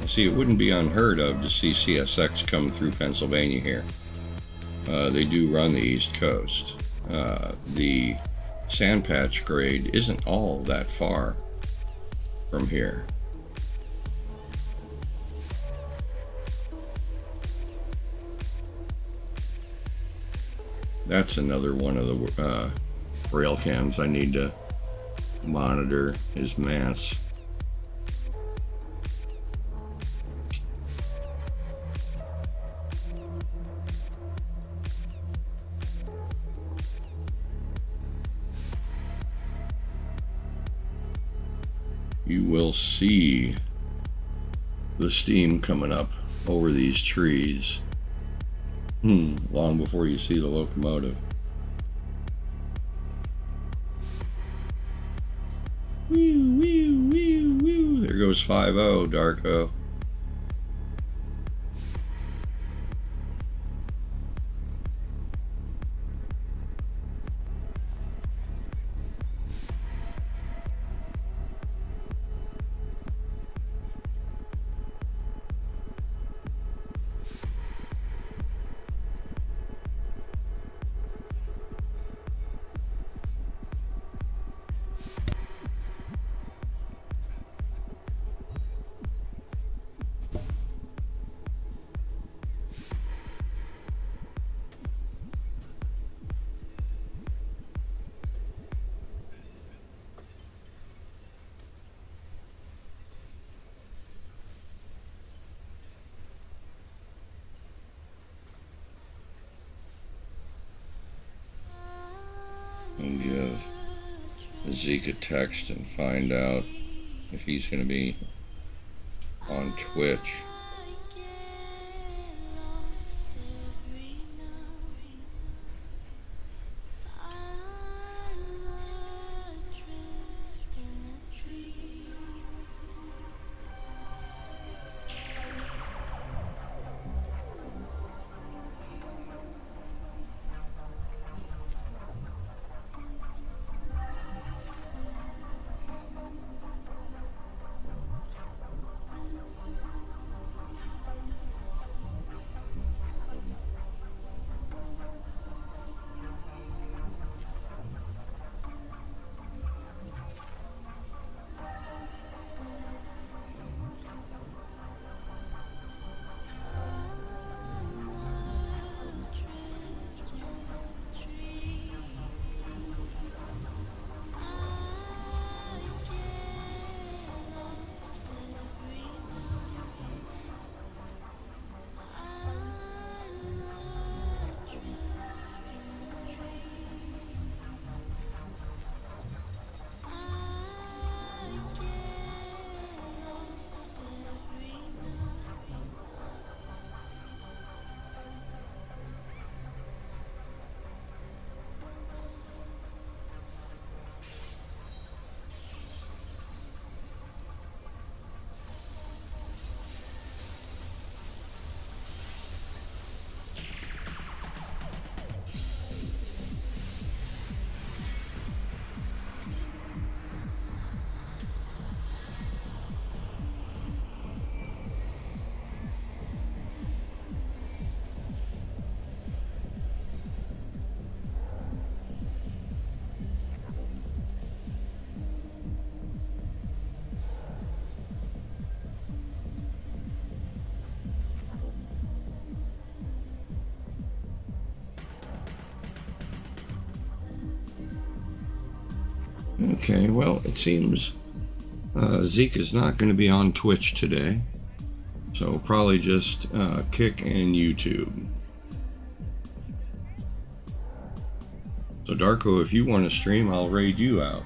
See, it wouldn't be unheard of to see CSX come through Pennsylvania here. They do run the East Coast. The Sandpatch grade isn't all that far from here. That's another one of the rail cams I need to monitor is mass. you will see the steam coming up over these trees long before you see the locomotive. Wee, wee, wee, wee. There goes 5-0, Darko. And give Zeke a text and find out if he's going to be on Twitch. Okay, well, it seems Zeke is not going to be on Twitch today, so probably just Kick and YouTube. So Darko, if you want to stream, I'll raid you out.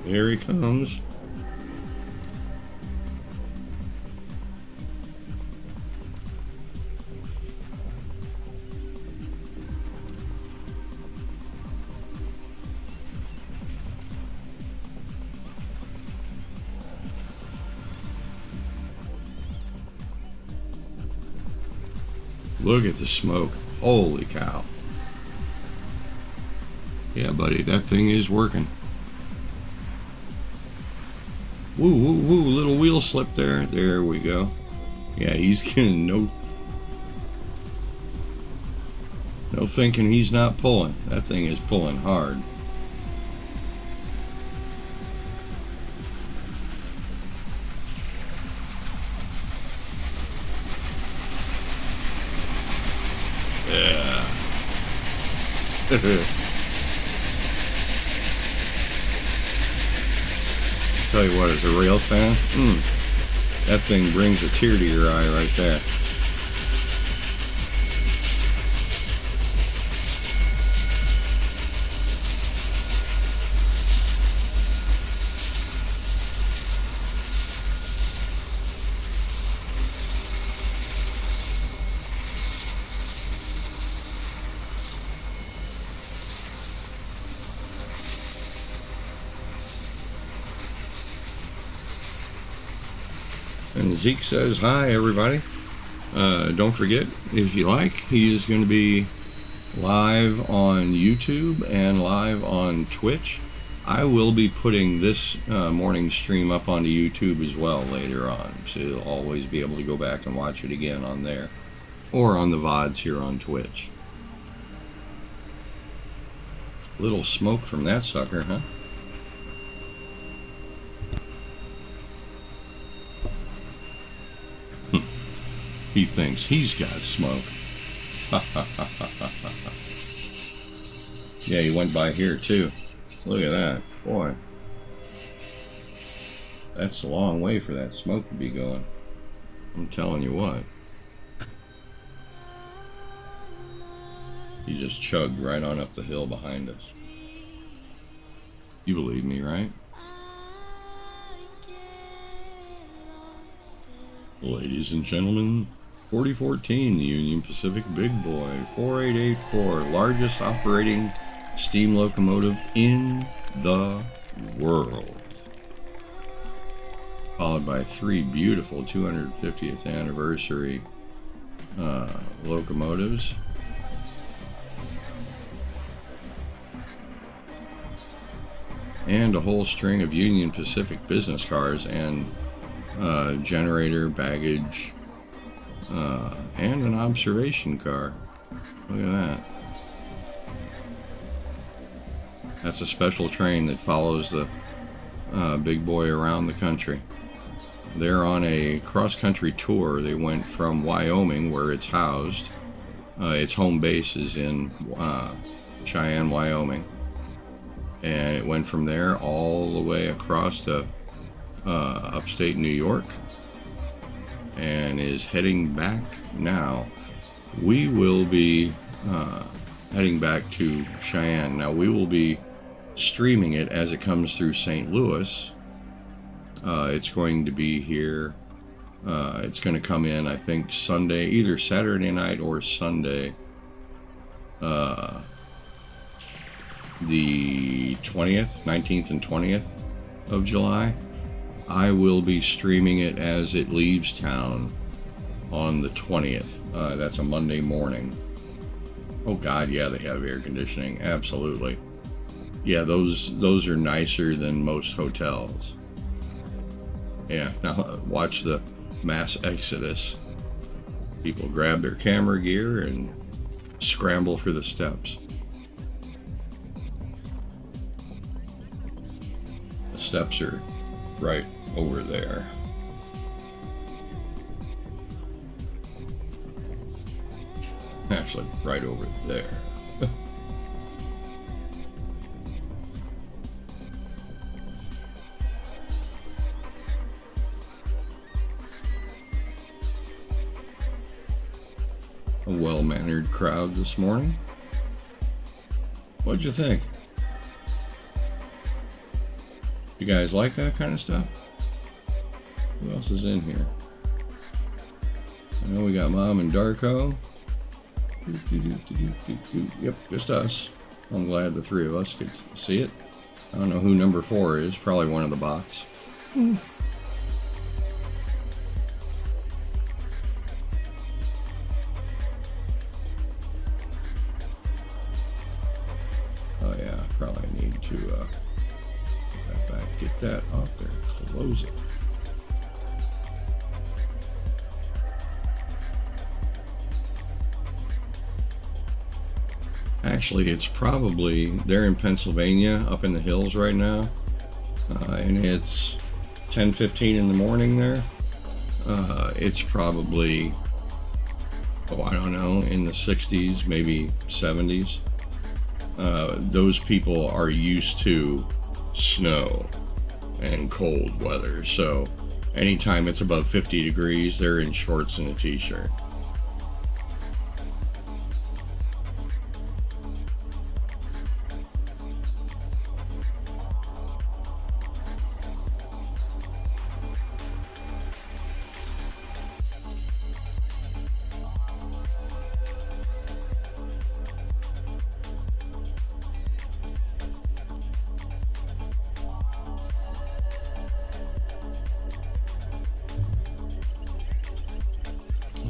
Here he comes. Look at the smoke. Holy cow. Yeah, buddy, that thing is working. Woo, woo, woo, little wheel slip there. There we go. Yeah, he's getting no thinking he's not pulling. That thing is pulling hard. Yeah. Tell you what, as a rail fan, that thing brings a tear to your eye right there. And Zeke says, hi, everybody. Don't forget, if you like, he is going to be live on YouTube and live on Twitch. I will be putting this morning stream up onto YouTube as well later on, so you'll always be able to go back and watch it again on there, or on the VODs here on Twitch. Little smoke from that sucker, huh? He thinks he's got smoke. Yeah, he went by here too. Look at that. Boy. That's a long way for that smoke to be going. I'm telling you what. He just chugged right on up the hill behind us. You believe me, right? Ladies and gentlemen, 4014, the Union Pacific Big Boy, 4884, largest operating steam locomotive in the world. Followed by 3 beautiful 250th anniversary locomotives. And a whole string of Union Pacific business cars and generator, baggage, and an observation car. Look at that. That's a special train that follows the Big Boy around the country. They're on a cross-country tour. They went from Wyoming, where it's housed. Its home base is in Cheyenne, Wyoming. And it went from there all the way across to upstate New York, and is heading back now. We will be heading back to Cheyenne. Now we will be streaming it as it comes through St. Louis. It's going to be here. It's going to come in, I think, Sunday, either Saturday night or Sunday, the 20th, 19th and 20th of July. I will be streaming it as it leaves town on the 20th. That's a Monday morning. Oh God, yeah, they have air conditioning. Absolutely. Yeah, those are nicer than most hotels. Yeah, now watch the mass exodus. People grab their camera gear and scramble for the steps. The steps are right over there. Actually, right over there. A well-mannered crowd this morning. What'd you think? You guys like that kind of stuff? Who else is in here? I know we got Mom and Darko. Yep, just us. I'm glad the 3 of us could see it. I don't know who number 4 is. Probably one of the bots. Actually, it's probably, they're in Pennsylvania, up in the hills right now, and it's 10:15 in the morning there. It's probably, oh, I don't know, in the 60s, maybe 70s. Those people are used to snow and cold weather, so anytime it's above 50 degrees, they're in shorts and a t-shirt.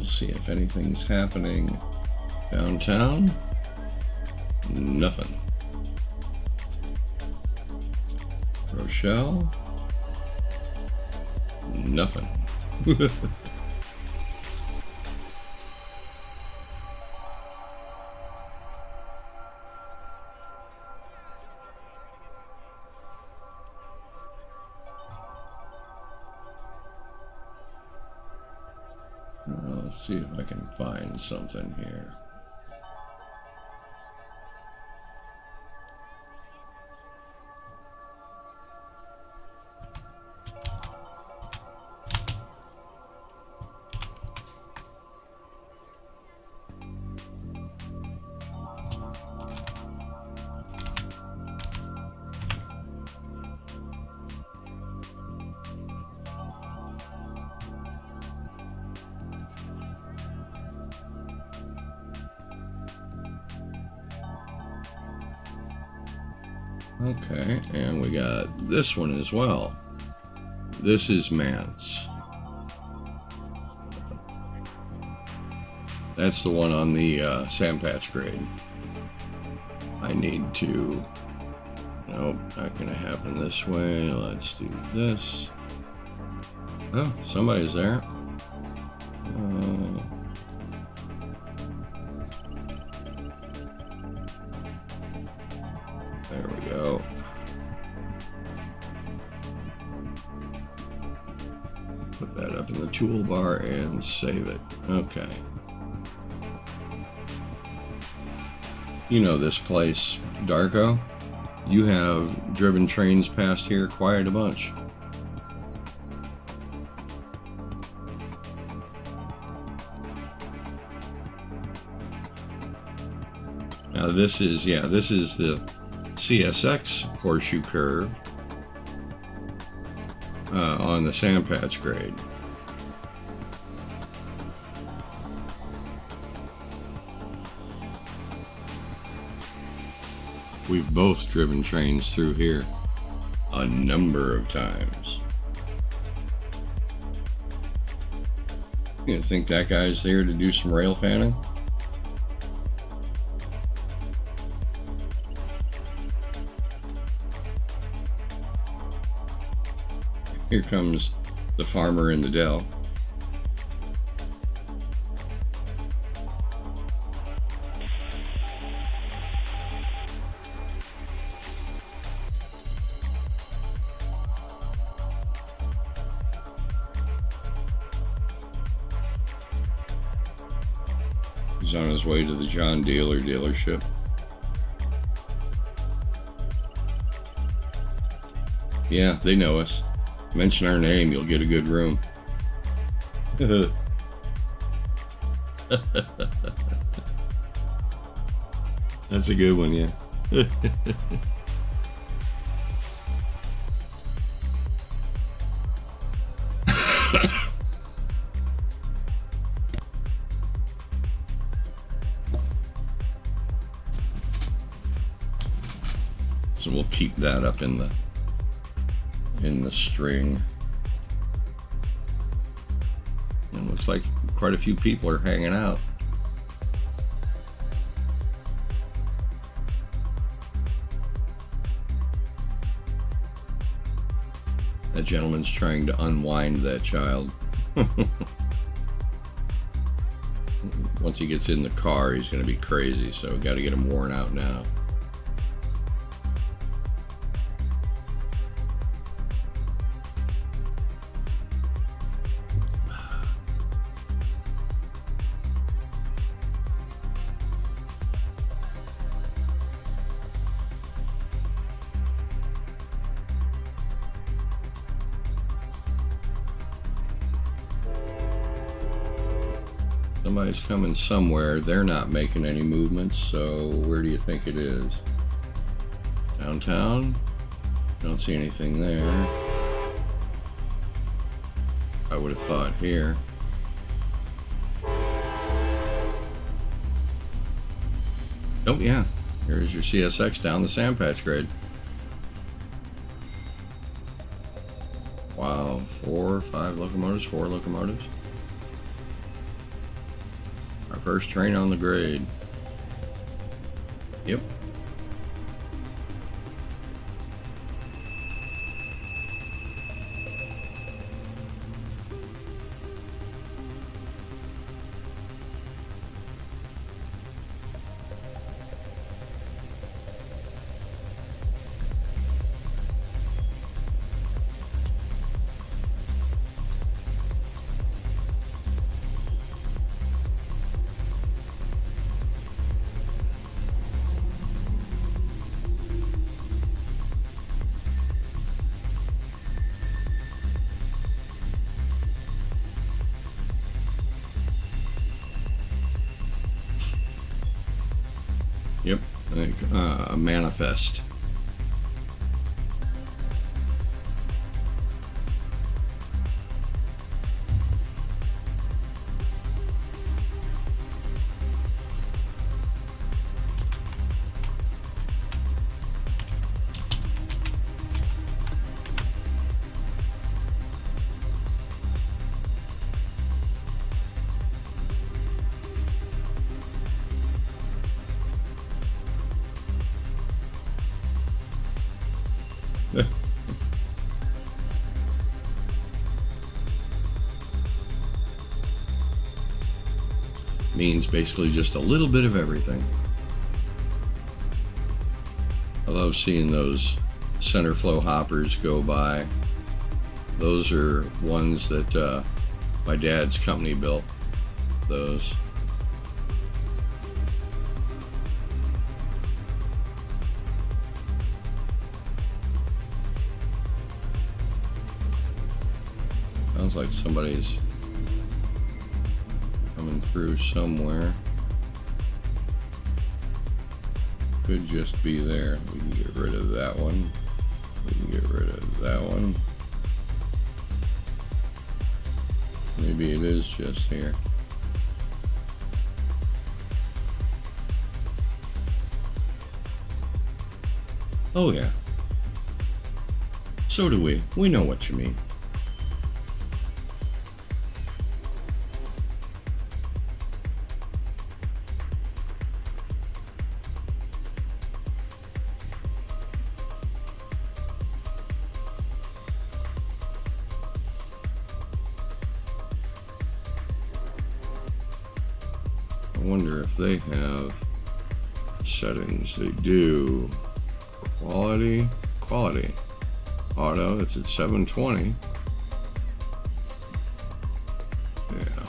See if anything's happening downtown. Nothing. Rochelle. Nothing. Let's see if I can find something here. Okay, and we got this one as well. This is Mance. That's the one on the sand patch grade. I need to... Nope, not gonna happen this way. Let's do this. Oh, somebody's there. There we go. Put that up in the toolbar and save it. Okay. You know this place, Darko. You have driven trains past here quite a bunch. Now this is, yeah, this is the CSX horseshoe curve on the sand patch grade. We've both driven trains through here a number of times. You think that guy's there to do some rail fanning? Here comes the farmer in the dell. He's on his way to the John Deere dealership. Yeah, they know us. Mention our name, you'll get a good room. That's a good one, yeah. So we'll keep that up in the string. And looks like quite a few people are hanging out. That gentleman's trying to unwind that child. once he gets in the car, he's going to be crazy. So we got to get him worn out now. Somebody's coming somewhere. They're not making any movements, so where do you think it is? Downtown? Don't see anything there. I would have thought here. Oh yeah, here's your CSX down the sand patch grade. Wow, 4 or 5 locomotives, 4 locomotives. Our first train on the grade. Yep. Yep, a manifest. Means basically just a little bit of everything. I love seeing those center flow hoppers go by. Those are ones that my dad's company built. Those. Sounds like somebody's coming through somewhere. Could just be there. We can get rid of that one. We can get rid of that one. Maybe it is just here. Oh yeah. So do we. We know what you mean. I wonder if they have settings. They do. Quality, auto, it's at 720. Yeah.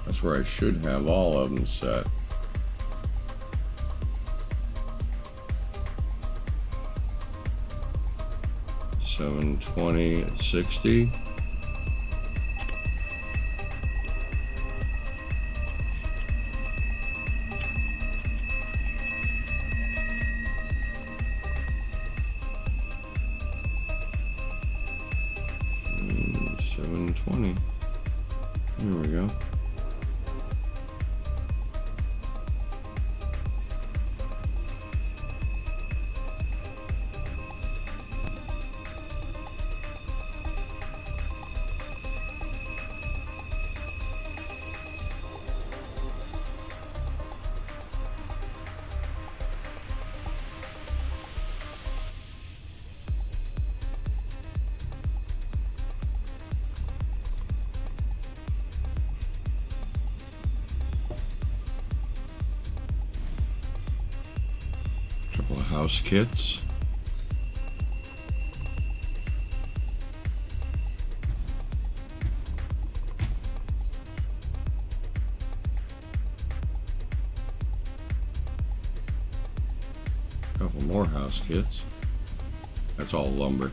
That's where I should have all of them set. $720 at 60. $720. There we go. Couple of house kits. Couple more house kits. That's all lumber.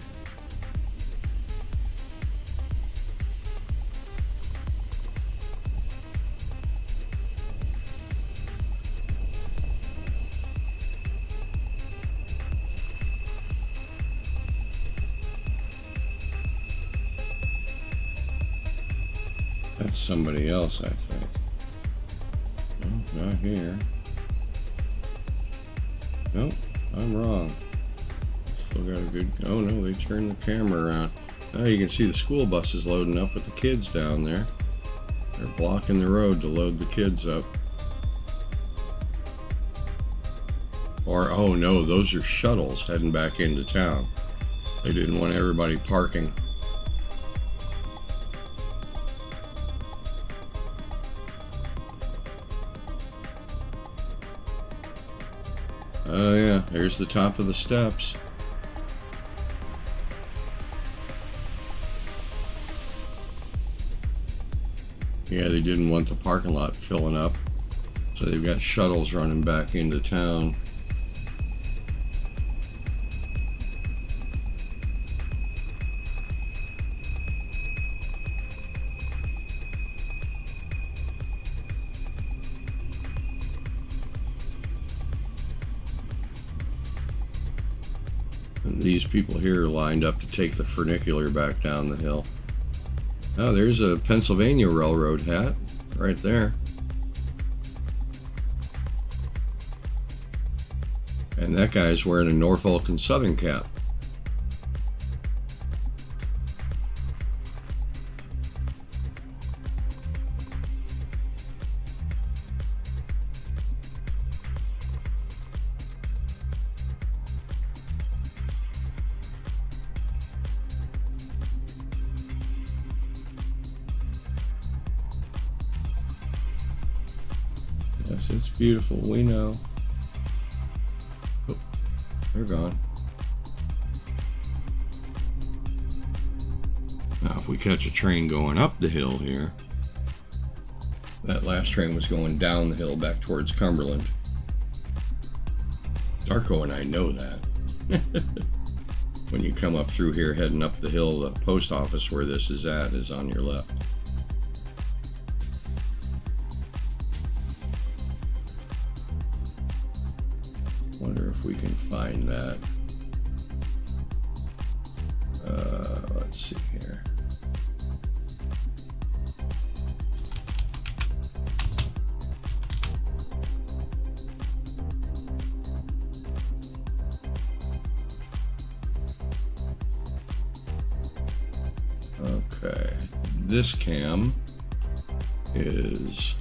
That's somebody else, I think. No, not here. Nope, I'm wrong. Still got a good... Oh no, they turned the camera around. Now you can see the school buses loading up with the kids down there. They're blocking the road to load the kids up. Or, oh no, those are shuttles heading back into town. They didn't want everybody parking. Oh yeah, there's the top of the steps. Yeah, they didn't want the parking lot filling up, so they've got shuttles running back into town. And these people here are lined up to take the funicular back down the hill. Oh, there's a Pennsylvania Railroad hat right there. And that guy's wearing a Norfolk and Southern cap. Yes, it's beautiful, we know. Oh, they're gone. Now, if we catch a train going up the hill here, that last train was going down the hill back towards Cumberland. Darko and I know that. When you come up through here heading up the hill, the post office where this is at is on your left. Wonder if we can find that. Let's see here. Okay, this cam is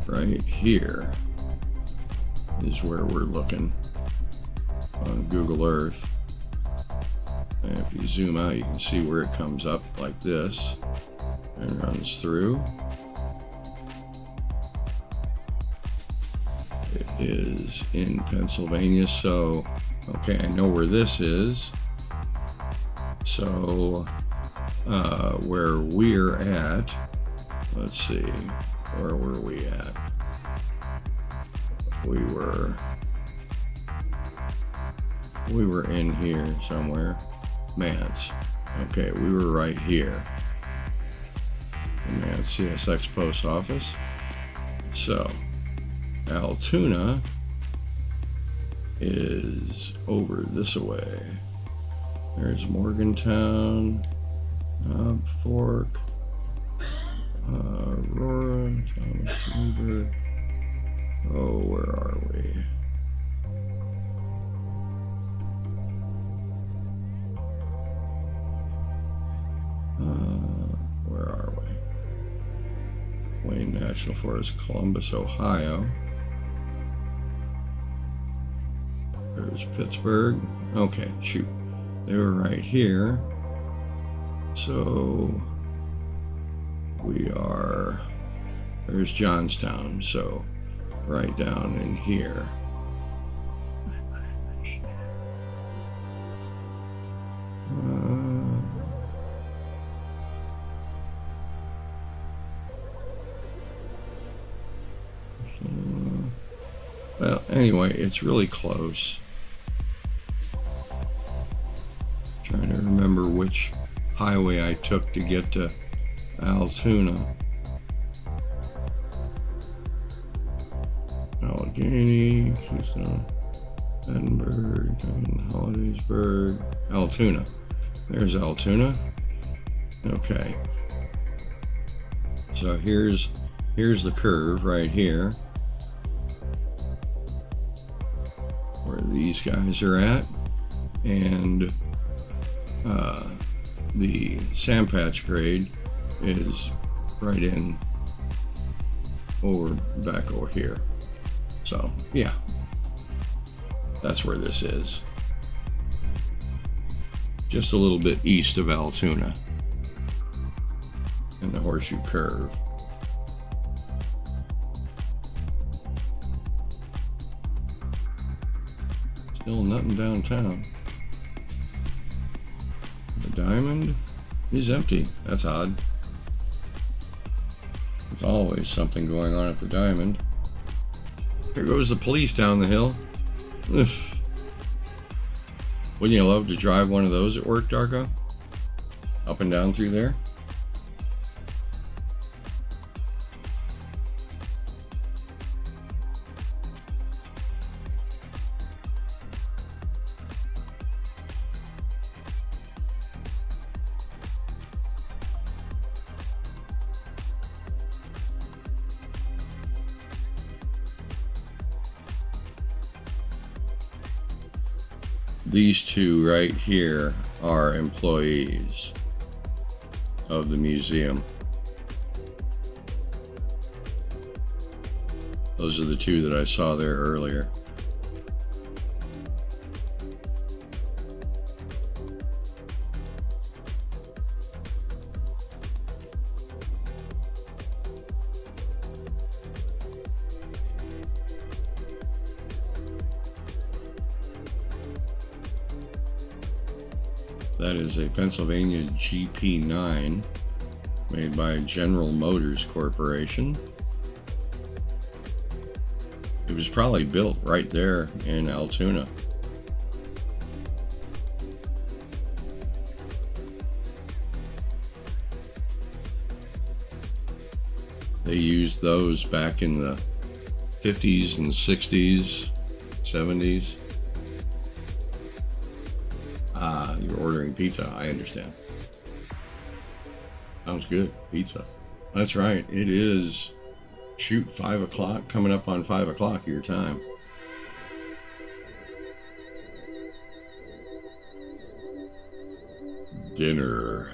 right here. Is where we're looking on Google Earth. And if you zoom out, you can see where it comes up like this and runs through. It is in Pennsylvania, so okay, I know where this is. So where we're at, let's see, where were we at? We were in here somewhere. Mance. Okay, we were right here. And that's CSX Post Office. So, Altoona is over this way. There's Morgantown, Fork, Aurora, Thomas River. Oh, where are we? Where are we? Wayne National Forest, Columbus, Ohio. There's Pittsburgh. Okay, shoot. They were right here. So we are, there's Johnstown. So right down in here. Well, anyway, it's really close. Trying to remember which highway I took to get to Altoona. Allegheny, Keystone, Edinburgh, Hollidaysburg, Altoona. There's Altoona. Okay. So here's the curve right here, where these guys are at, and the sand patch grade is right in back over here. So yeah, that's where this is. Just a little bit east of Altoona and the Horseshoe Curve. Still nothing downtown. The Diamond is empty. That's odd. There's always something going on at the Diamond. Here goes the police down the hill. Ugh. Wouldn't you love to drive one of those at work, Darko? Up and down through there? These two right here are employees of the museum. Those are the two that I saw there earlier. That is a Pennsylvania GP9 made by General Motors Corporation. It was probably built right there in Altoona. They used those back in the 50s and 60s, 70s. You're ordering pizza, I understand. Sounds good, pizza. That's right, it is, 5 o'clock, coming up on 5 o'clock your time. Dinner.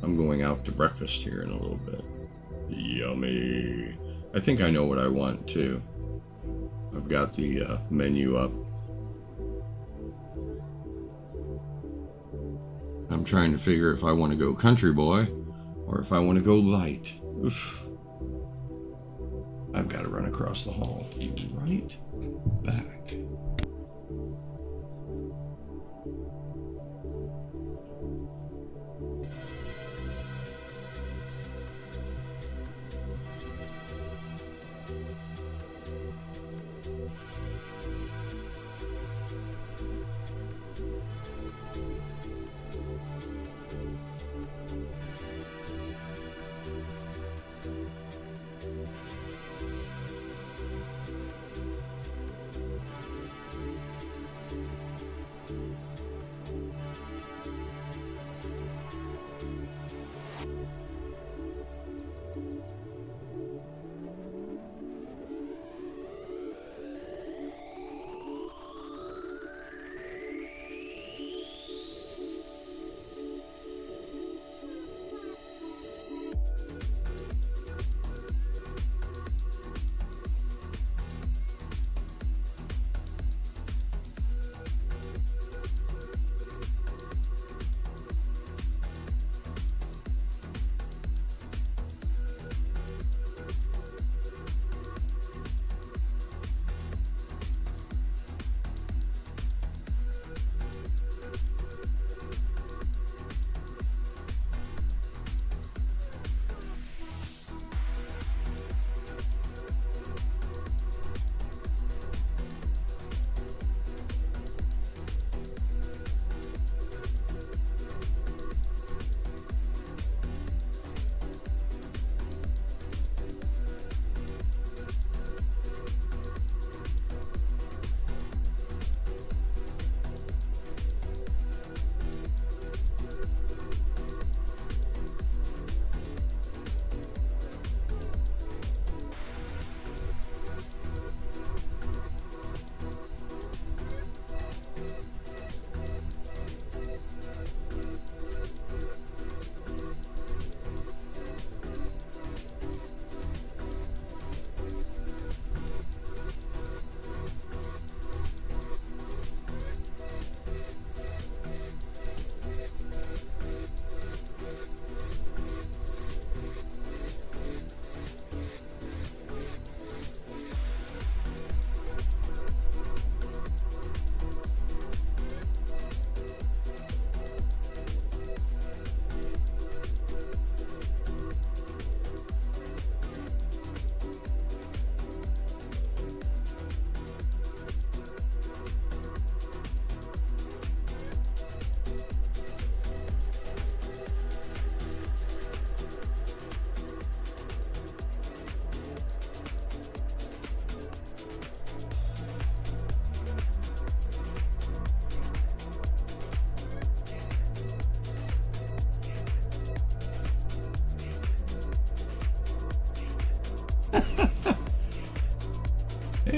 I'm going out to breakfast here in a little bit. Yummy. I think I know what I want too. I've got the menu up. I'm trying to figure if I want to go country boy or if I want to go light. Oof. I've got to run across the hall. Be right back.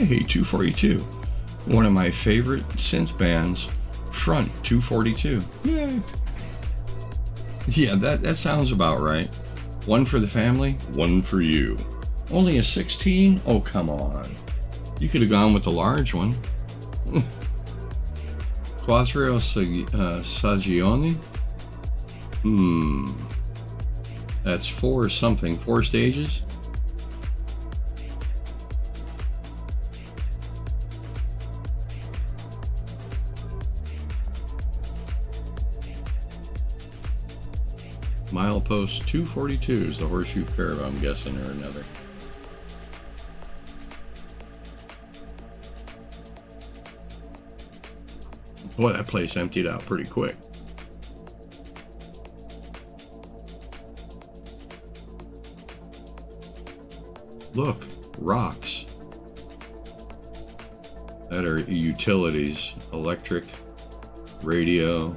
Hey, 242. One of my favorite synth bands, Front 242. Yay. Yeah, that sounds about right. One for the family, one for you. Only a 16? Oh, come on. You could have gone with the large one. Quattro Stagioni? That's 4 something. 4 stages? Milepost 242 is the horseshoe curve, I'm guessing, or another. Boy, that place emptied out pretty quick. Look, rocks. That are utilities, electric, radio.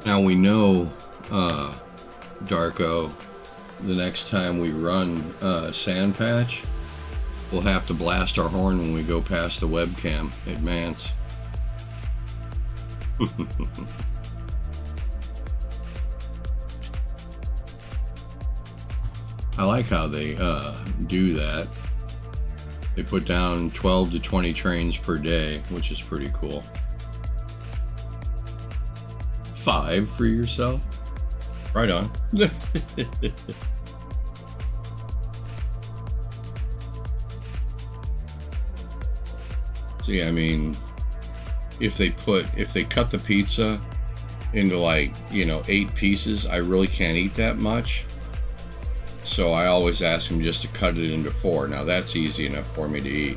Now we know, Darko, the next time we run Sand Patch, we'll have to blast our horn when we go past the webcam advance. I like how they do that. They put down 12 to 20 trains per day, which is pretty cool. 5 for yourself? Right on. See, I mean, if they cut the pizza into, like, 8 pieces, I really can't eat that much. So I always ask them just to cut it into 4. Now that's easy enough for me to eat.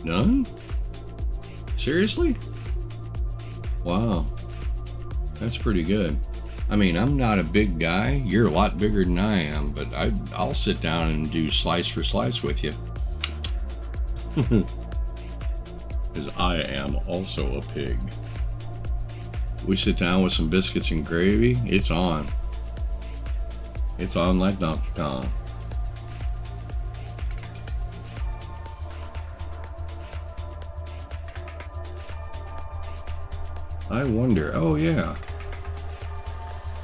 None? Seriously? Wow. That's pretty good. I mean, I'm not a big guy. You're a lot bigger than I am, but I'll sit down and do slice for slice with you. Because I am also a pig. We sit down with some biscuits and gravy. It's on. It's on like Donkey Kong. I wonder, oh yeah,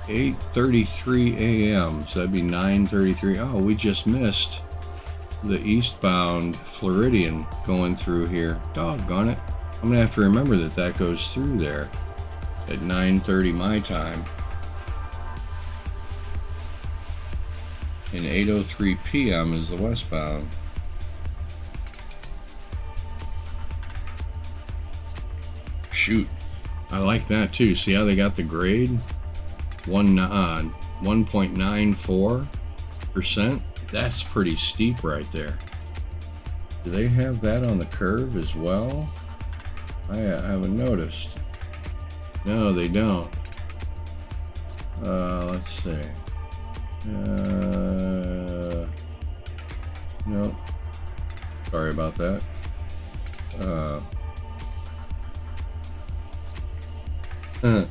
8:33 a.m., so that'd be 9:33. Oh, we just missed the eastbound Floridian going through here. Doggone it. I'm gonna have to remember that goes through there at 9:30 my time. And 8:03 p.m. is the westbound. Shoot. I like that too. See how they got the grade? 1.94%. That's pretty steep right there. Do they have that on the curve as well? I haven't noticed. No, they don't. Let's see. Nope. Sorry about that. And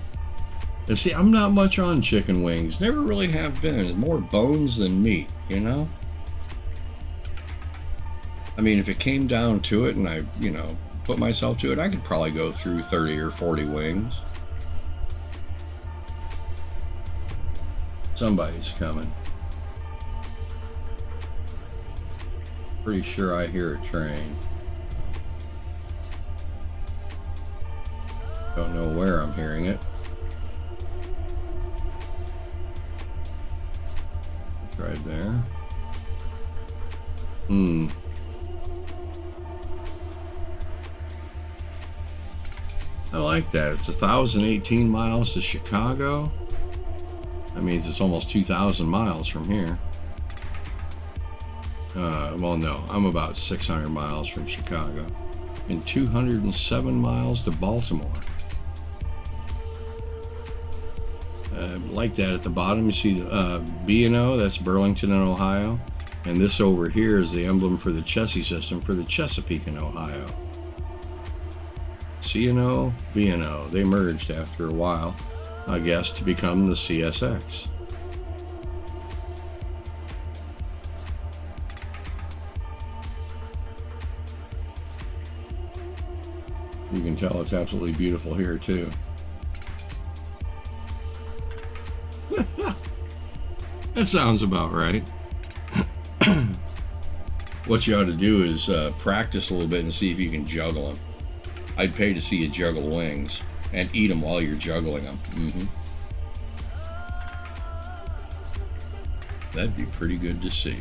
see, I'm not much on chicken wings. Never really have been. More bones than meat, I mean, if it came down to it and I, put myself to it, I could probably go through 30 or 40 wings. Somebody's coming. Pretty sure I hear a train. Don't know where I'm hearing it. It's right there. I like that. It's 1,018 miles to Chicago. That means it's almost 2,000 miles from here. Well, no, I'm about 600 miles from Chicago. And 207 miles to Baltimore. Like that at the bottom, you see B&O, that's Burlington in Ohio. And this over here is the emblem for the Chessie system for the Chesapeake in Ohio. C&O, B&O, they merged after a while, I guess, to become the CSX. You can tell it's absolutely beautiful here too. That sounds about right. What you ought to do is practice a little bit and see if you can juggle them. I'd pay to see you juggle wings and eat them while you're juggling them. That'd be pretty good to see.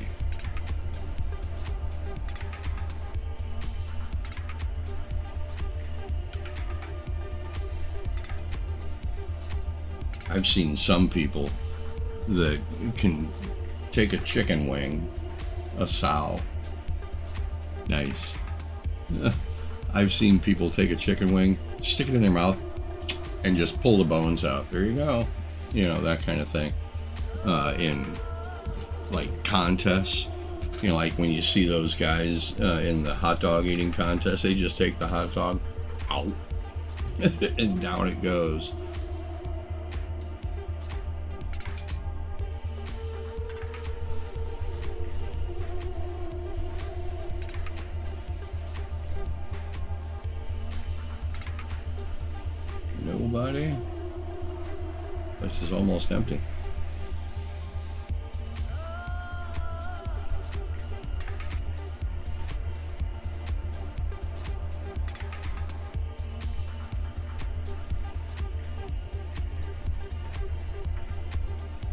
I've seen some people that can take a chicken wing, a sow. Nice. I've seen people take a chicken wing, stick it in their mouth, and just pull the bones out. There you go. You know, that kind of thing. In like contests, you know, like when you see those guys in the hot dog eating contest, they just take the hot dog, ow, and down it goes. Nobody. This is almost empty.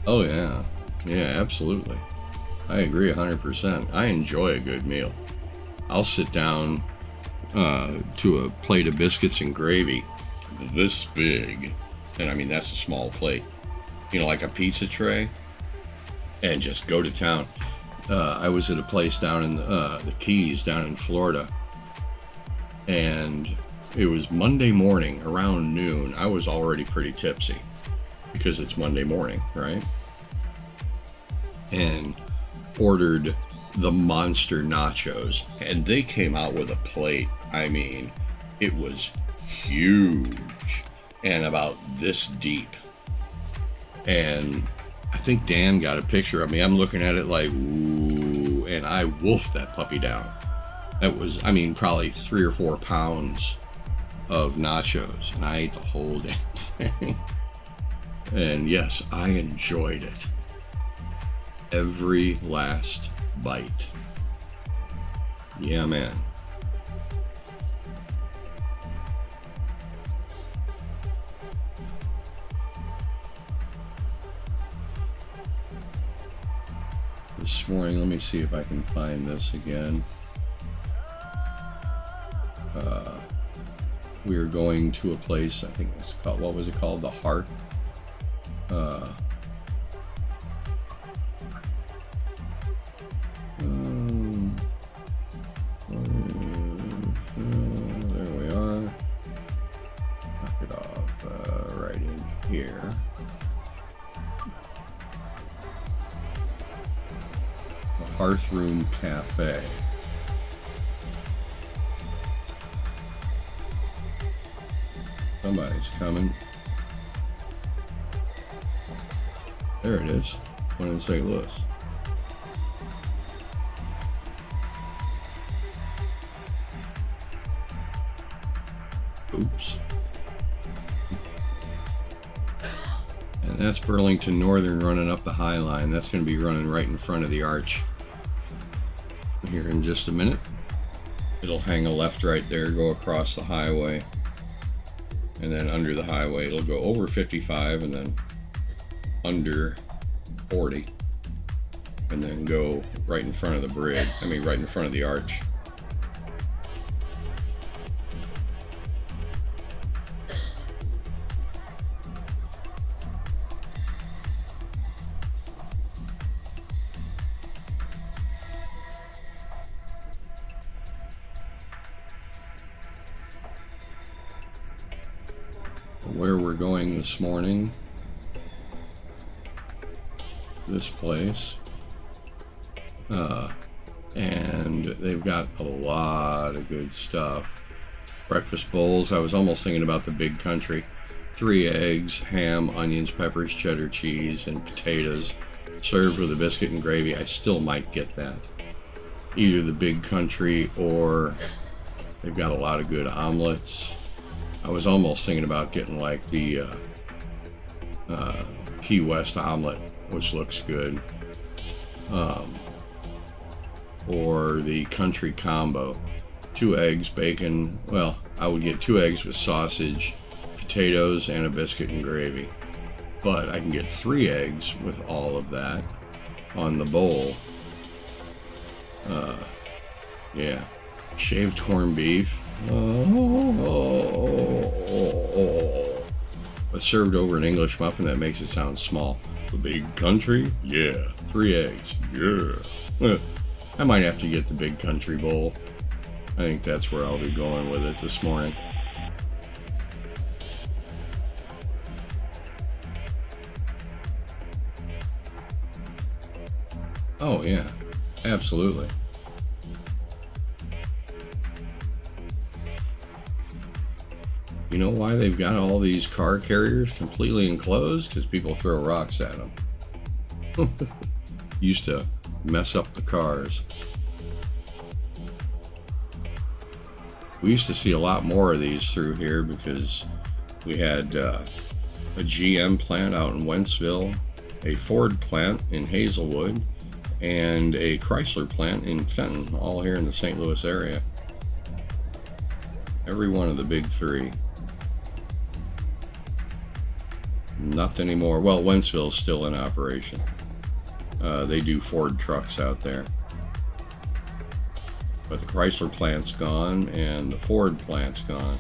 Oh yeah, yeah, absolutely. I agree 100%. I enjoy a good meal. I'll sit down to a plate of biscuits and gravy this big, and I mean that's a small plate, you know, like a pizza tray, and just go to town. I was at a place down in the Keys down in Florida, and it was Monday morning around noon. I was already pretty tipsy because it's Monday morning, right? And ordered the monster nachos, and they came out with a plate. I mean, it was huge and about this deep. And I think Dan got a picture of me. I'm looking at it like, ooh, and I wolfed that puppy down. That was, I mean, probably 3 or 4 pounds of nachos, and I ate the whole damn thing. And yes, I enjoyed it. Every last bite. Yeah, man. This morning, let me see if I can find this again. We were going to a place, I think it's called, what was it called? The Heart. There we are. Knock it off right in here. The Hearth Room Cafe. Somebody's coming. There it is. One in St. Louis. Oops. And that's Burlington Northern running up the High Line. That's going to be running right in front of the arch. Here in just a minute. It'll hang a left right there, go across the highway. and then under the highway. It'll go over 55 and then under 40, and then go right in front of the bridge. I mean, right in front of the arch. Where we're going this morning, this place, and they've got a lot of good stuff. Breakfast bowls, I was almost thinking about the Big Country. 3 eggs, ham, onions, peppers, cheddar cheese, and potatoes, served with a biscuit and gravy. I still might get that. Either the Big Country, or they've got a lot of good omelets. I was almost thinking about getting like the Key West omelet, which looks good, or the country combo. 2 eggs, bacon. Well, I would get 2 eggs with sausage, potatoes, and a biscuit and gravy. But I can get 3 eggs with all of that on the bowl. Yeah. Shaved corned beef. But served over an English muffin that makes it sound small. The Big Country? Yeah. 3 eggs. Yeah. I might have to get the Big Country bowl. I think that's where I'll be going with it this morning. Oh, yeah. Absolutely. You know why they've got all these car carriers completely enclosed? Because people throw rocks at them. Used to mess up the cars. We used to see a lot more of these through here because we had a GM plant out in Wentzville, a Ford plant in Hazelwood, and a Chrysler plant in Fenton, all here in the St. Louis area. Every one of the big 3. Not anymore. Well, Wentzville's still in operation. They do Ford trucks out there. But the Chrysler plant's gone and the Ford plant's gone.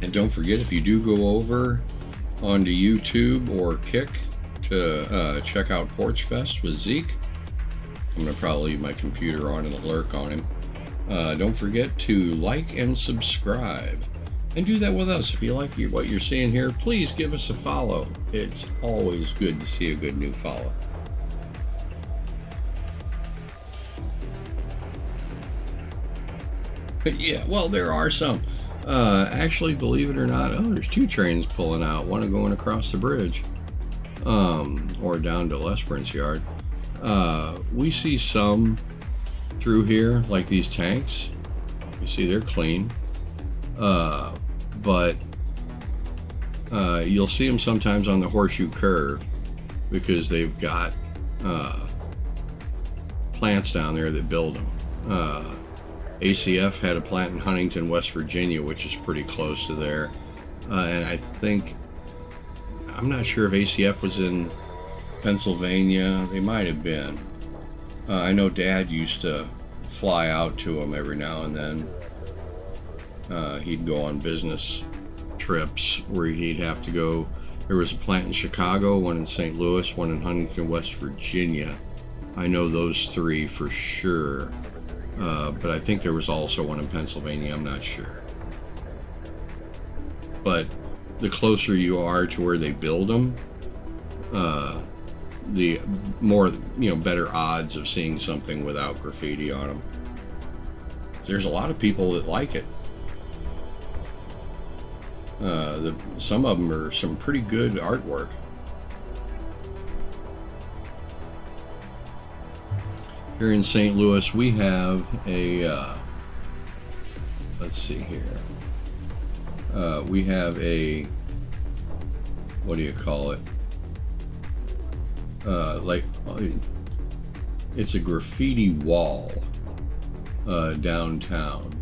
And don't forget, if you do go over onto YouTube or Kick to check out Porch Fest with Zeke, I'm going to probably leave my computer on and a lurk on him. Don't forget to like and subscribe. And do that with us. If you like what you're seeing here, please give us a follow. It's always good to see a good new follow. But yeah, well, there are some. Actually, believe it or not, there's 2 trains pulling out, one going across the bridge, or down to Lesperance Yard. We see some through here, like these tanks. You see they're clean, but you'll see them sometimes on the Horseshoe Curve because they've got plants down there that build them. ACF had a plant in Huntington, West Virginia, which is pretty close to there. And I'm not sure if ACF was in Pennsylvania. They might have been. I know Dad used to fly out to them every now and then. He'd go on business trips where he'd have to go. There was a plant in Chicago, one in St. Louis, one in Huntington, West Virginia. I know those 3 for sure. But I think there was also one in Pennsylvania, I'm not sure. But the closer you are to where they build them, the more, better odds of seeing something without graffiti on them. There's a lot of people that like it. Some of them are some pretty good artwork. Here in St. Louis, we have a, let's see here. We have a, what do you call it? It's a graffiti wall downtown,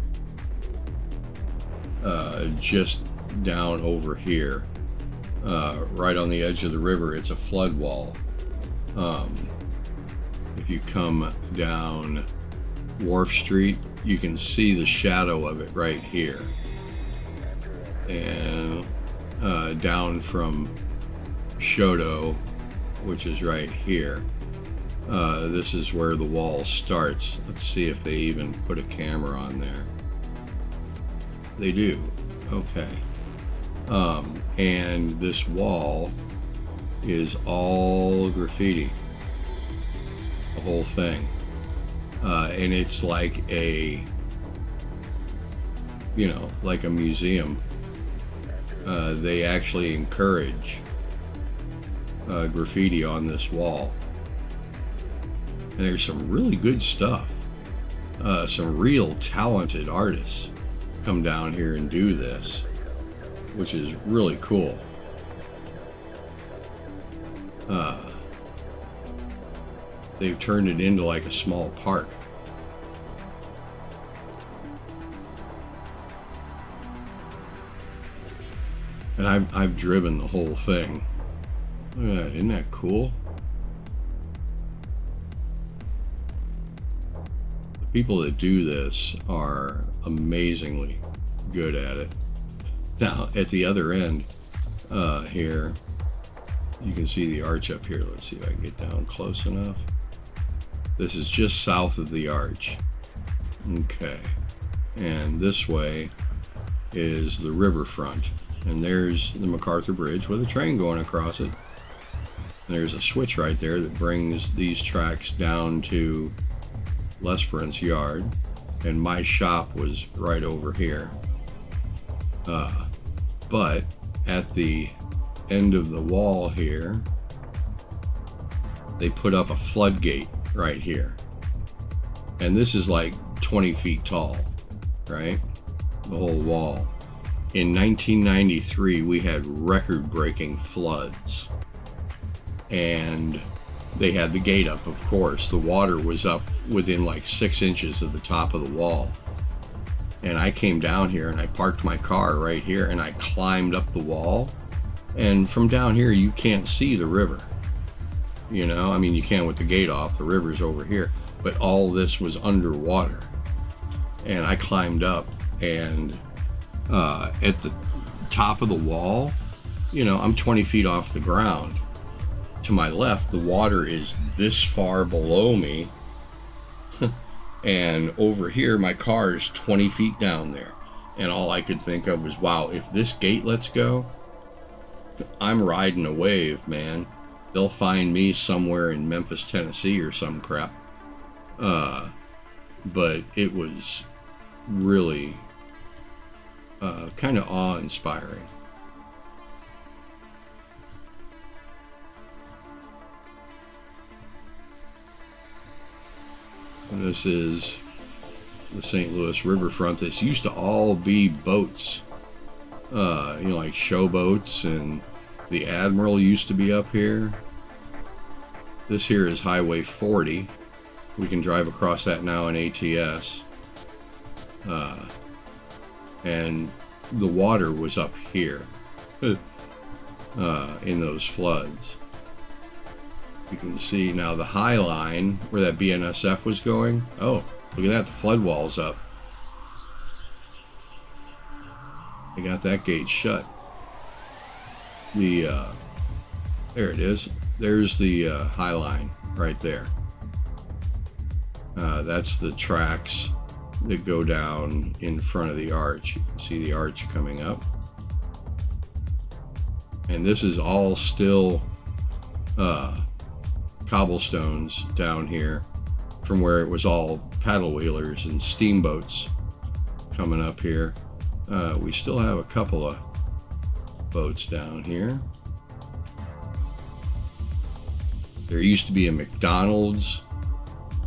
just down over here, right on the edge of the river. It's a flood wall. If you come down Wharf Street, you can see the shadow of it right here, and down from Shodo, which is right here. This is where the wall starts. Let's see if they even put a camera on there. They do. Okay. And this wall is all graffiti. The whole thing. And it's like a, like a museum. They actually encourage graffiti on this wall. And there's some really good stuff. Some real talented artists come down here and do this, which is really cool. They've turned it into like a small park. And I've driven the whole thing. Look at that, isn't that cool? The people that do this are amazingly good at it. Now, at the other end here, you can see the arch up here. Let's see if I can get down close enough. This is just south of the arch. Okay. And this way is the riverfront. And there's the MacArthur Bridge with a train going across it. There's a switch right there that brings these tracks down to Lesperance Yard. And my shop was right over here. But at the end of the wall here, they put up a floodgate right here. And this is like 20 feet tall, right? The whole wall. In 1993, we had record-breaking floods. And they had the gate up, of course. The water was up within like 6 inches of the top of the wall. And I came down here and I parked my car right here and I climbed up the wall. And from down here, you can't see the river. I mean, you can with the gate off, the river's over here. But all this was underwater. And I climbed up, and at the top of the wall, I'm 20 feet off the ground. To my left, the water is this far below me. And over here, my car is 20 feet down there. And all I could think of was, wow, if this gate lets go, I'm riding a wave, man. They'll find me somewhere in Memphis, Tennessee or some crap. But it was really kind of awe-inspiring. And this is the St. Louis riverfront. This used to all be boats, like showboats, and the Admiral used to be up here. This here is Highway 40. We can drive across that now in ATS. And the water was up here in those floods. You can see now the High Line where that BNSF was going. Oh, look at that, the flood wall's up. They got that gate shut. There it is. There's the High Line right there. That's the tracks that go down in front of the arch. You can see the arch coming up. And this is all still cobblestones down here from where it was all paddle wheelers and steamboats coming up here. We still have a couple of boats down here. There used to be a McDonald's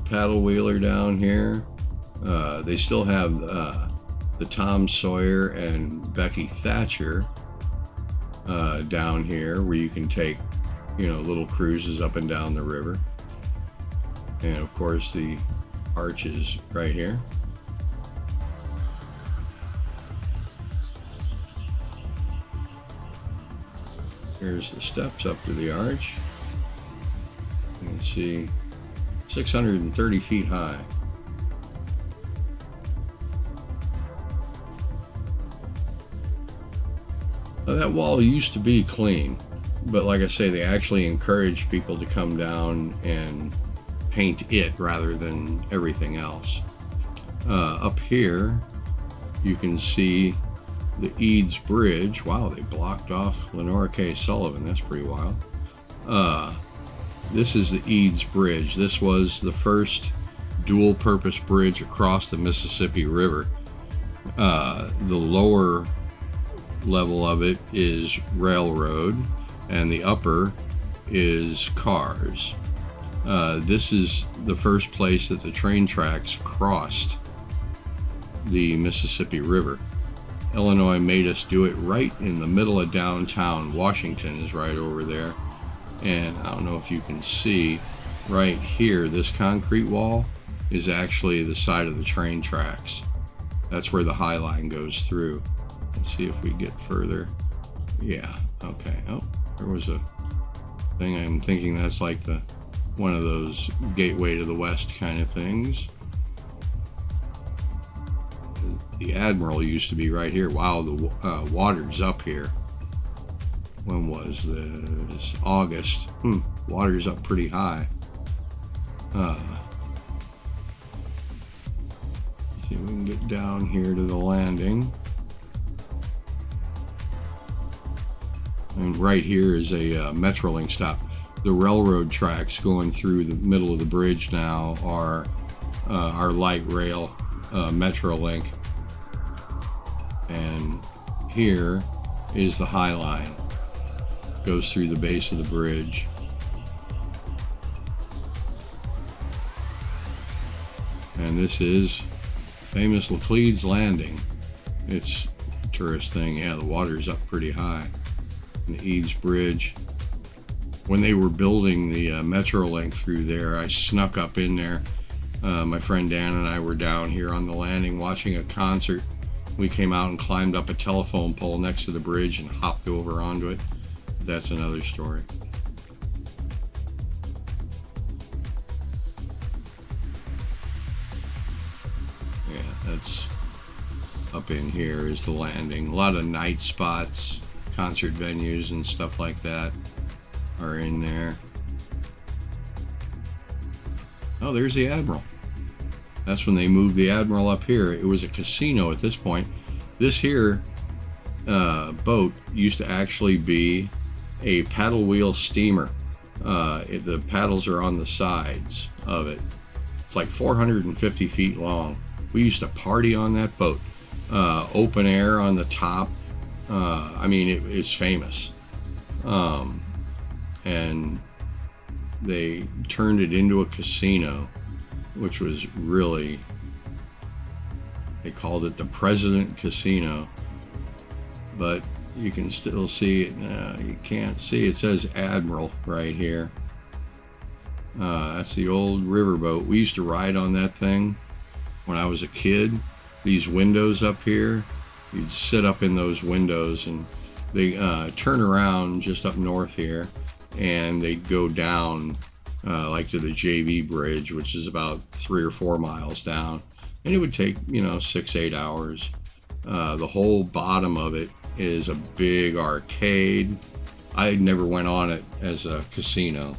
paddle wheeler down here. They still have the Tom Sawyer and Becky Thatcher down here, where you can take, little cruises up and down the river. And of course the arches right here. Here's the steps up to the arch. You can see 630 feet high. Now, that wall used to be clean, but like I say, they actually encourage people to come down and paint it rather than everything else. Up here, you can see the Eads Bridge. Wow, they blocked off Lenora K. Sullivan. That's pretty wild. This is the Eads Bridge. This was the first dual-purpose bridge across the Mississippi River. The lower level of it is railroad, and the upper is cars. This is the first place that the train tracks crossed the Mississippi River. Illinois made us do it right in the middle of downtown. Washington is right over there. And I don't know if you can see right here, this concrete wall is actually the side of the train tracks. That's where the High Line goes through. Let's see if we get further. Yeah, okay. Oh, there was a thing. I'm thinking that's like one of those gateway to the west kind of things. The Admiral used to be right here. Wow, the water's up here. When was this? August. Water's up pretty high. See if we can get down here to the landing. And right here is a Metrolink stop. The railroad tracks going through the middle of the bridge now are our light rail Metrolink. And here is the High Line. Goes through the base of the bridge. And this is famous Laclede's Landing. It's a tourist thing. Yeah, the water's up pretty high. And the Eads Bridge. When they were building the Metrolink through there, I snuck up in there. My friend Dan and I were down here on the landing watching a concert. We came out and climbed up a telephone pole next to the bridge and hopped over onto it. That's another story. Yeah, that's up in here is the landing. A lot of night spots, concert venues and stuff like that are in there. Oh, there's the Admiral. That's when they moved the Admiral up here. It was a casino at this point. This here boat used to actually be a paddle wheel steamer. The paddles are on the sides of it. It's like 450 feet long. We used to party on that boat. Open air on the top. I mean, it's famous. And they turned it into a casino, which was really, they called it the President Casino. But you can still see it. You can't see. It says Admiral right here. That's the old riverboat. We used to ride on that thing when I was a kid. These windows up here, you'd sit up in those windows, and they turn around just up north here, and they'd go down like to the JV Bridge, which is about 3 or 4 miles down, and it would take 6-8 hours. The whole bottom of it is a big arcade. I never went on it as a casino.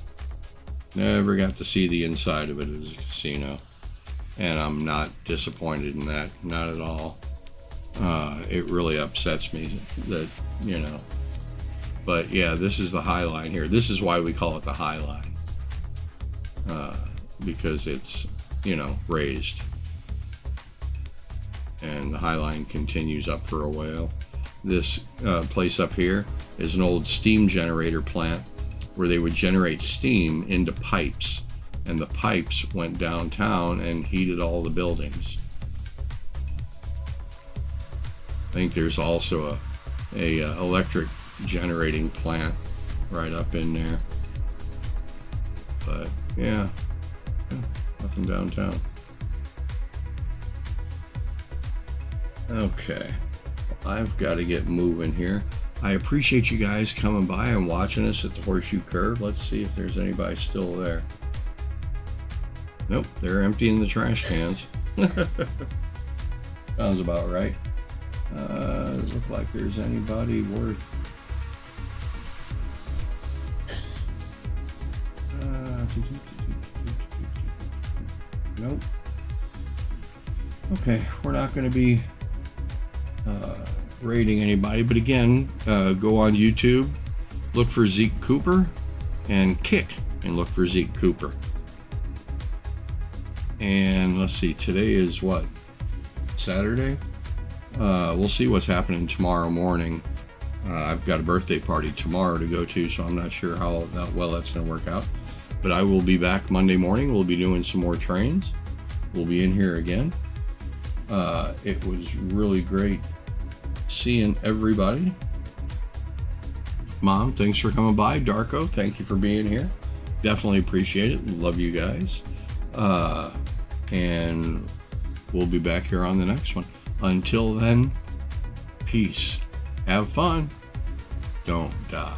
Never got to see the inside of it as a casino. And I'm not disappointed in that, not at all. It really upsets me that, But yeah, this is the High Line here. This is why we call it the High Line. Because it's, you know, raised. And the High Line continues up for a while. This place up here is an old steam generator plant where they would generate steam into pipes, and the pipes went downtown and heated all the buildings. I think there's also a electric generating plant right up in there. But yeah, nothing downtown. Okay, I've got to get moving here. I appreciate you guys coming by and watching us at the Horseshoe Curve. Let's see if there's anybody still there. Nope, they're emptying the trash cans. Sounds about right. Doesn't look like there's anybody worth. Nope. Okay, we're not going to be rating anybody, but again, go on YouTube, look for Zeke Cooper, and Kick and look for Zeke Cooper. And let's see, today is what, Saturday? We'll see what's happening tomorrow morning. I've got a birthday party tomorrow to go to, so I'm not sure how well that's going to work out. But I will be back Monday morning. We'll be doing some more trains. We'll be in here again. It was really great seeing everybody. Mom, thanks for coming by. Darko, thank you for being here. Definitely appreciate it. Love you guys. And we'll be back here on the next one. Until then, peace. Have fun. Don't die.